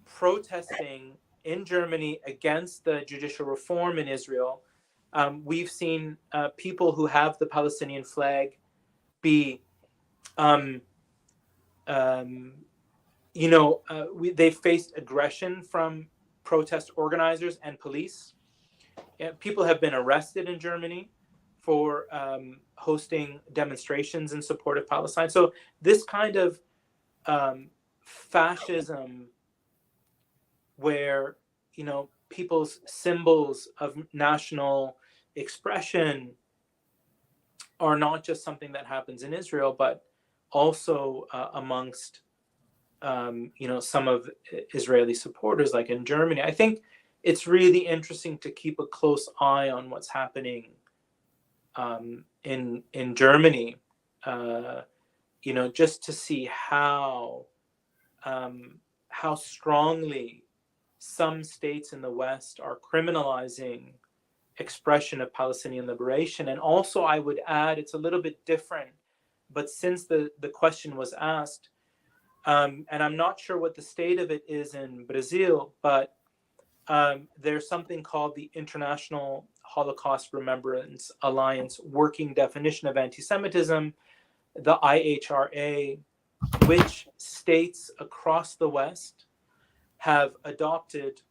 protesting in Germany against the judicial reform in Israel, we've seen people who have the Palestinian flag be, they faced aggression from protest organizers and police. People have been arrested in Germany for hosting demonstrations in support of Palestine. So this kind of fascism, where people's symbols of national expression are not just something that happens in Israel, but also amongst some of Israeli supporters, like in Germany. I think it's really interesting to keep a close eye on what's happening in Germany, just to see how strongly some states in the West are criminalizing expression of Palestinian liberation. And also, I would add, it's a little bit different, but since the question was asked, and I'm not sure what the state of it is in Brazil, but there's something called the International Holocaust Remembrance Alliance Working Definition of Anti-Semitism, the IHRA, which states across the West have adopted,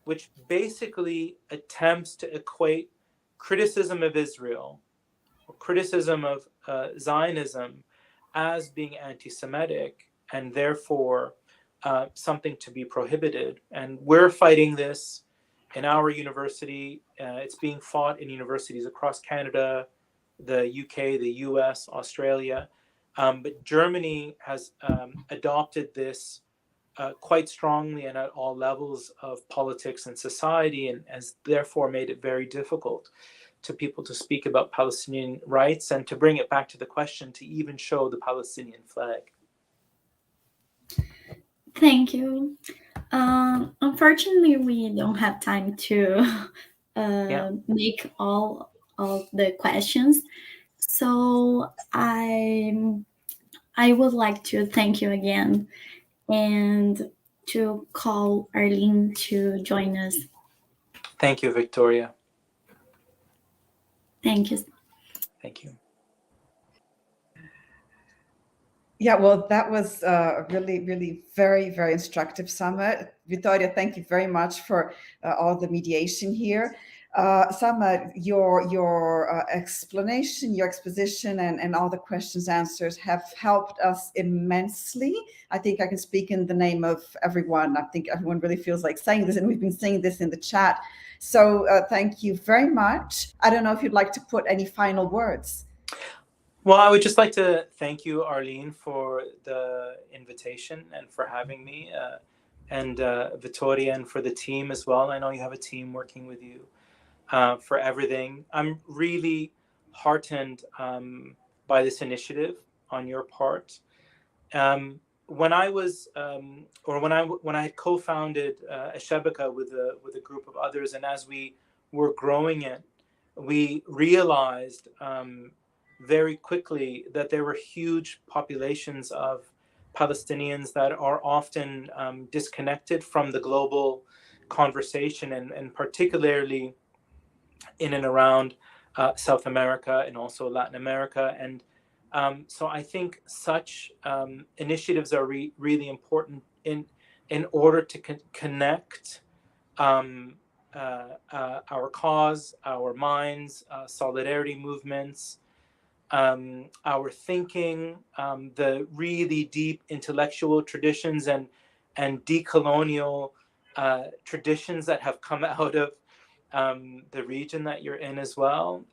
which basically attempts to equate criticism of Israel or criticism of Zionism as being anti-Semitic, and therefore something to be prohibited. And we're fighting this in our university. It's being fought in universities across Canada, the UK, the US, Australia. But Germany has adopted this quite strongly and at all levels of politics and society, and has therefore made it very difficult to people to speak about Palestinian rights and to bring it back to the question to even show the Palestinian flag. Thank you. Unfortunately, we don't have time to make all the questions. So I would like to thank you again and to call Arlene to join us. Thank you, Victoria. Thank you. Thank you. Yeah, well, that was a really, really very, very instructive summit. Victoria, thank you very much for all the mediation here. Sama, your explanation, your exposition, and all the questions, answers have helped us immensely. I think I can speak in the name of everyone. I think everyone really feels like saying this, and we've been saying this in the chat. So thank you very much. I don't know if you'd like to put any final words. Well, I would just like to thank you, Arlene, for the invitation and for having me, and Vittoria, and for the team as well. I know you have a team working with you for everything. I'm really heartened by this initiative on your part. When I was, or when I had co-founded Ashebeka with a group of others, and as we were growing it, we realized very quickly that there were huge populations of Palestinians that are often disconnected from the global conversation, and particularly in and around South America and also Latin America. And so I think such initiatives are really important in order to connect our cause, our minds, solidarity movements, our thinking, the really deep intellectual traditions and decolonial traditions that have come out of the region that you're in as well.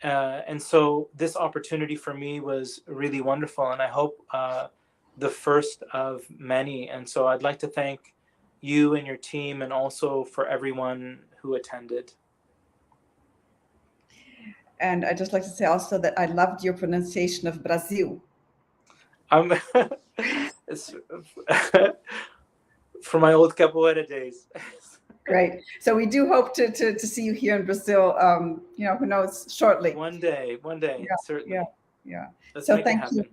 And so this opportunity for me was really wonderful, and I hope the first of many. And so I'd like to thank you and your team, and also for everyone who attended. And I'd just like to say also that I loved your pronunciation of Brazil. It's from my old capoeira days. Great. So we do hope to see you here in Brazil, who knows, shortly. One day, Yeah, certainly. Yeah. Let's So make it happen.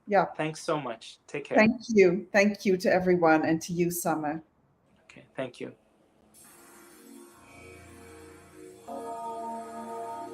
Yeah. Thanks so much. Take care. Thank you. Thank you to everyone, and to you, Sama. Okay, thank you.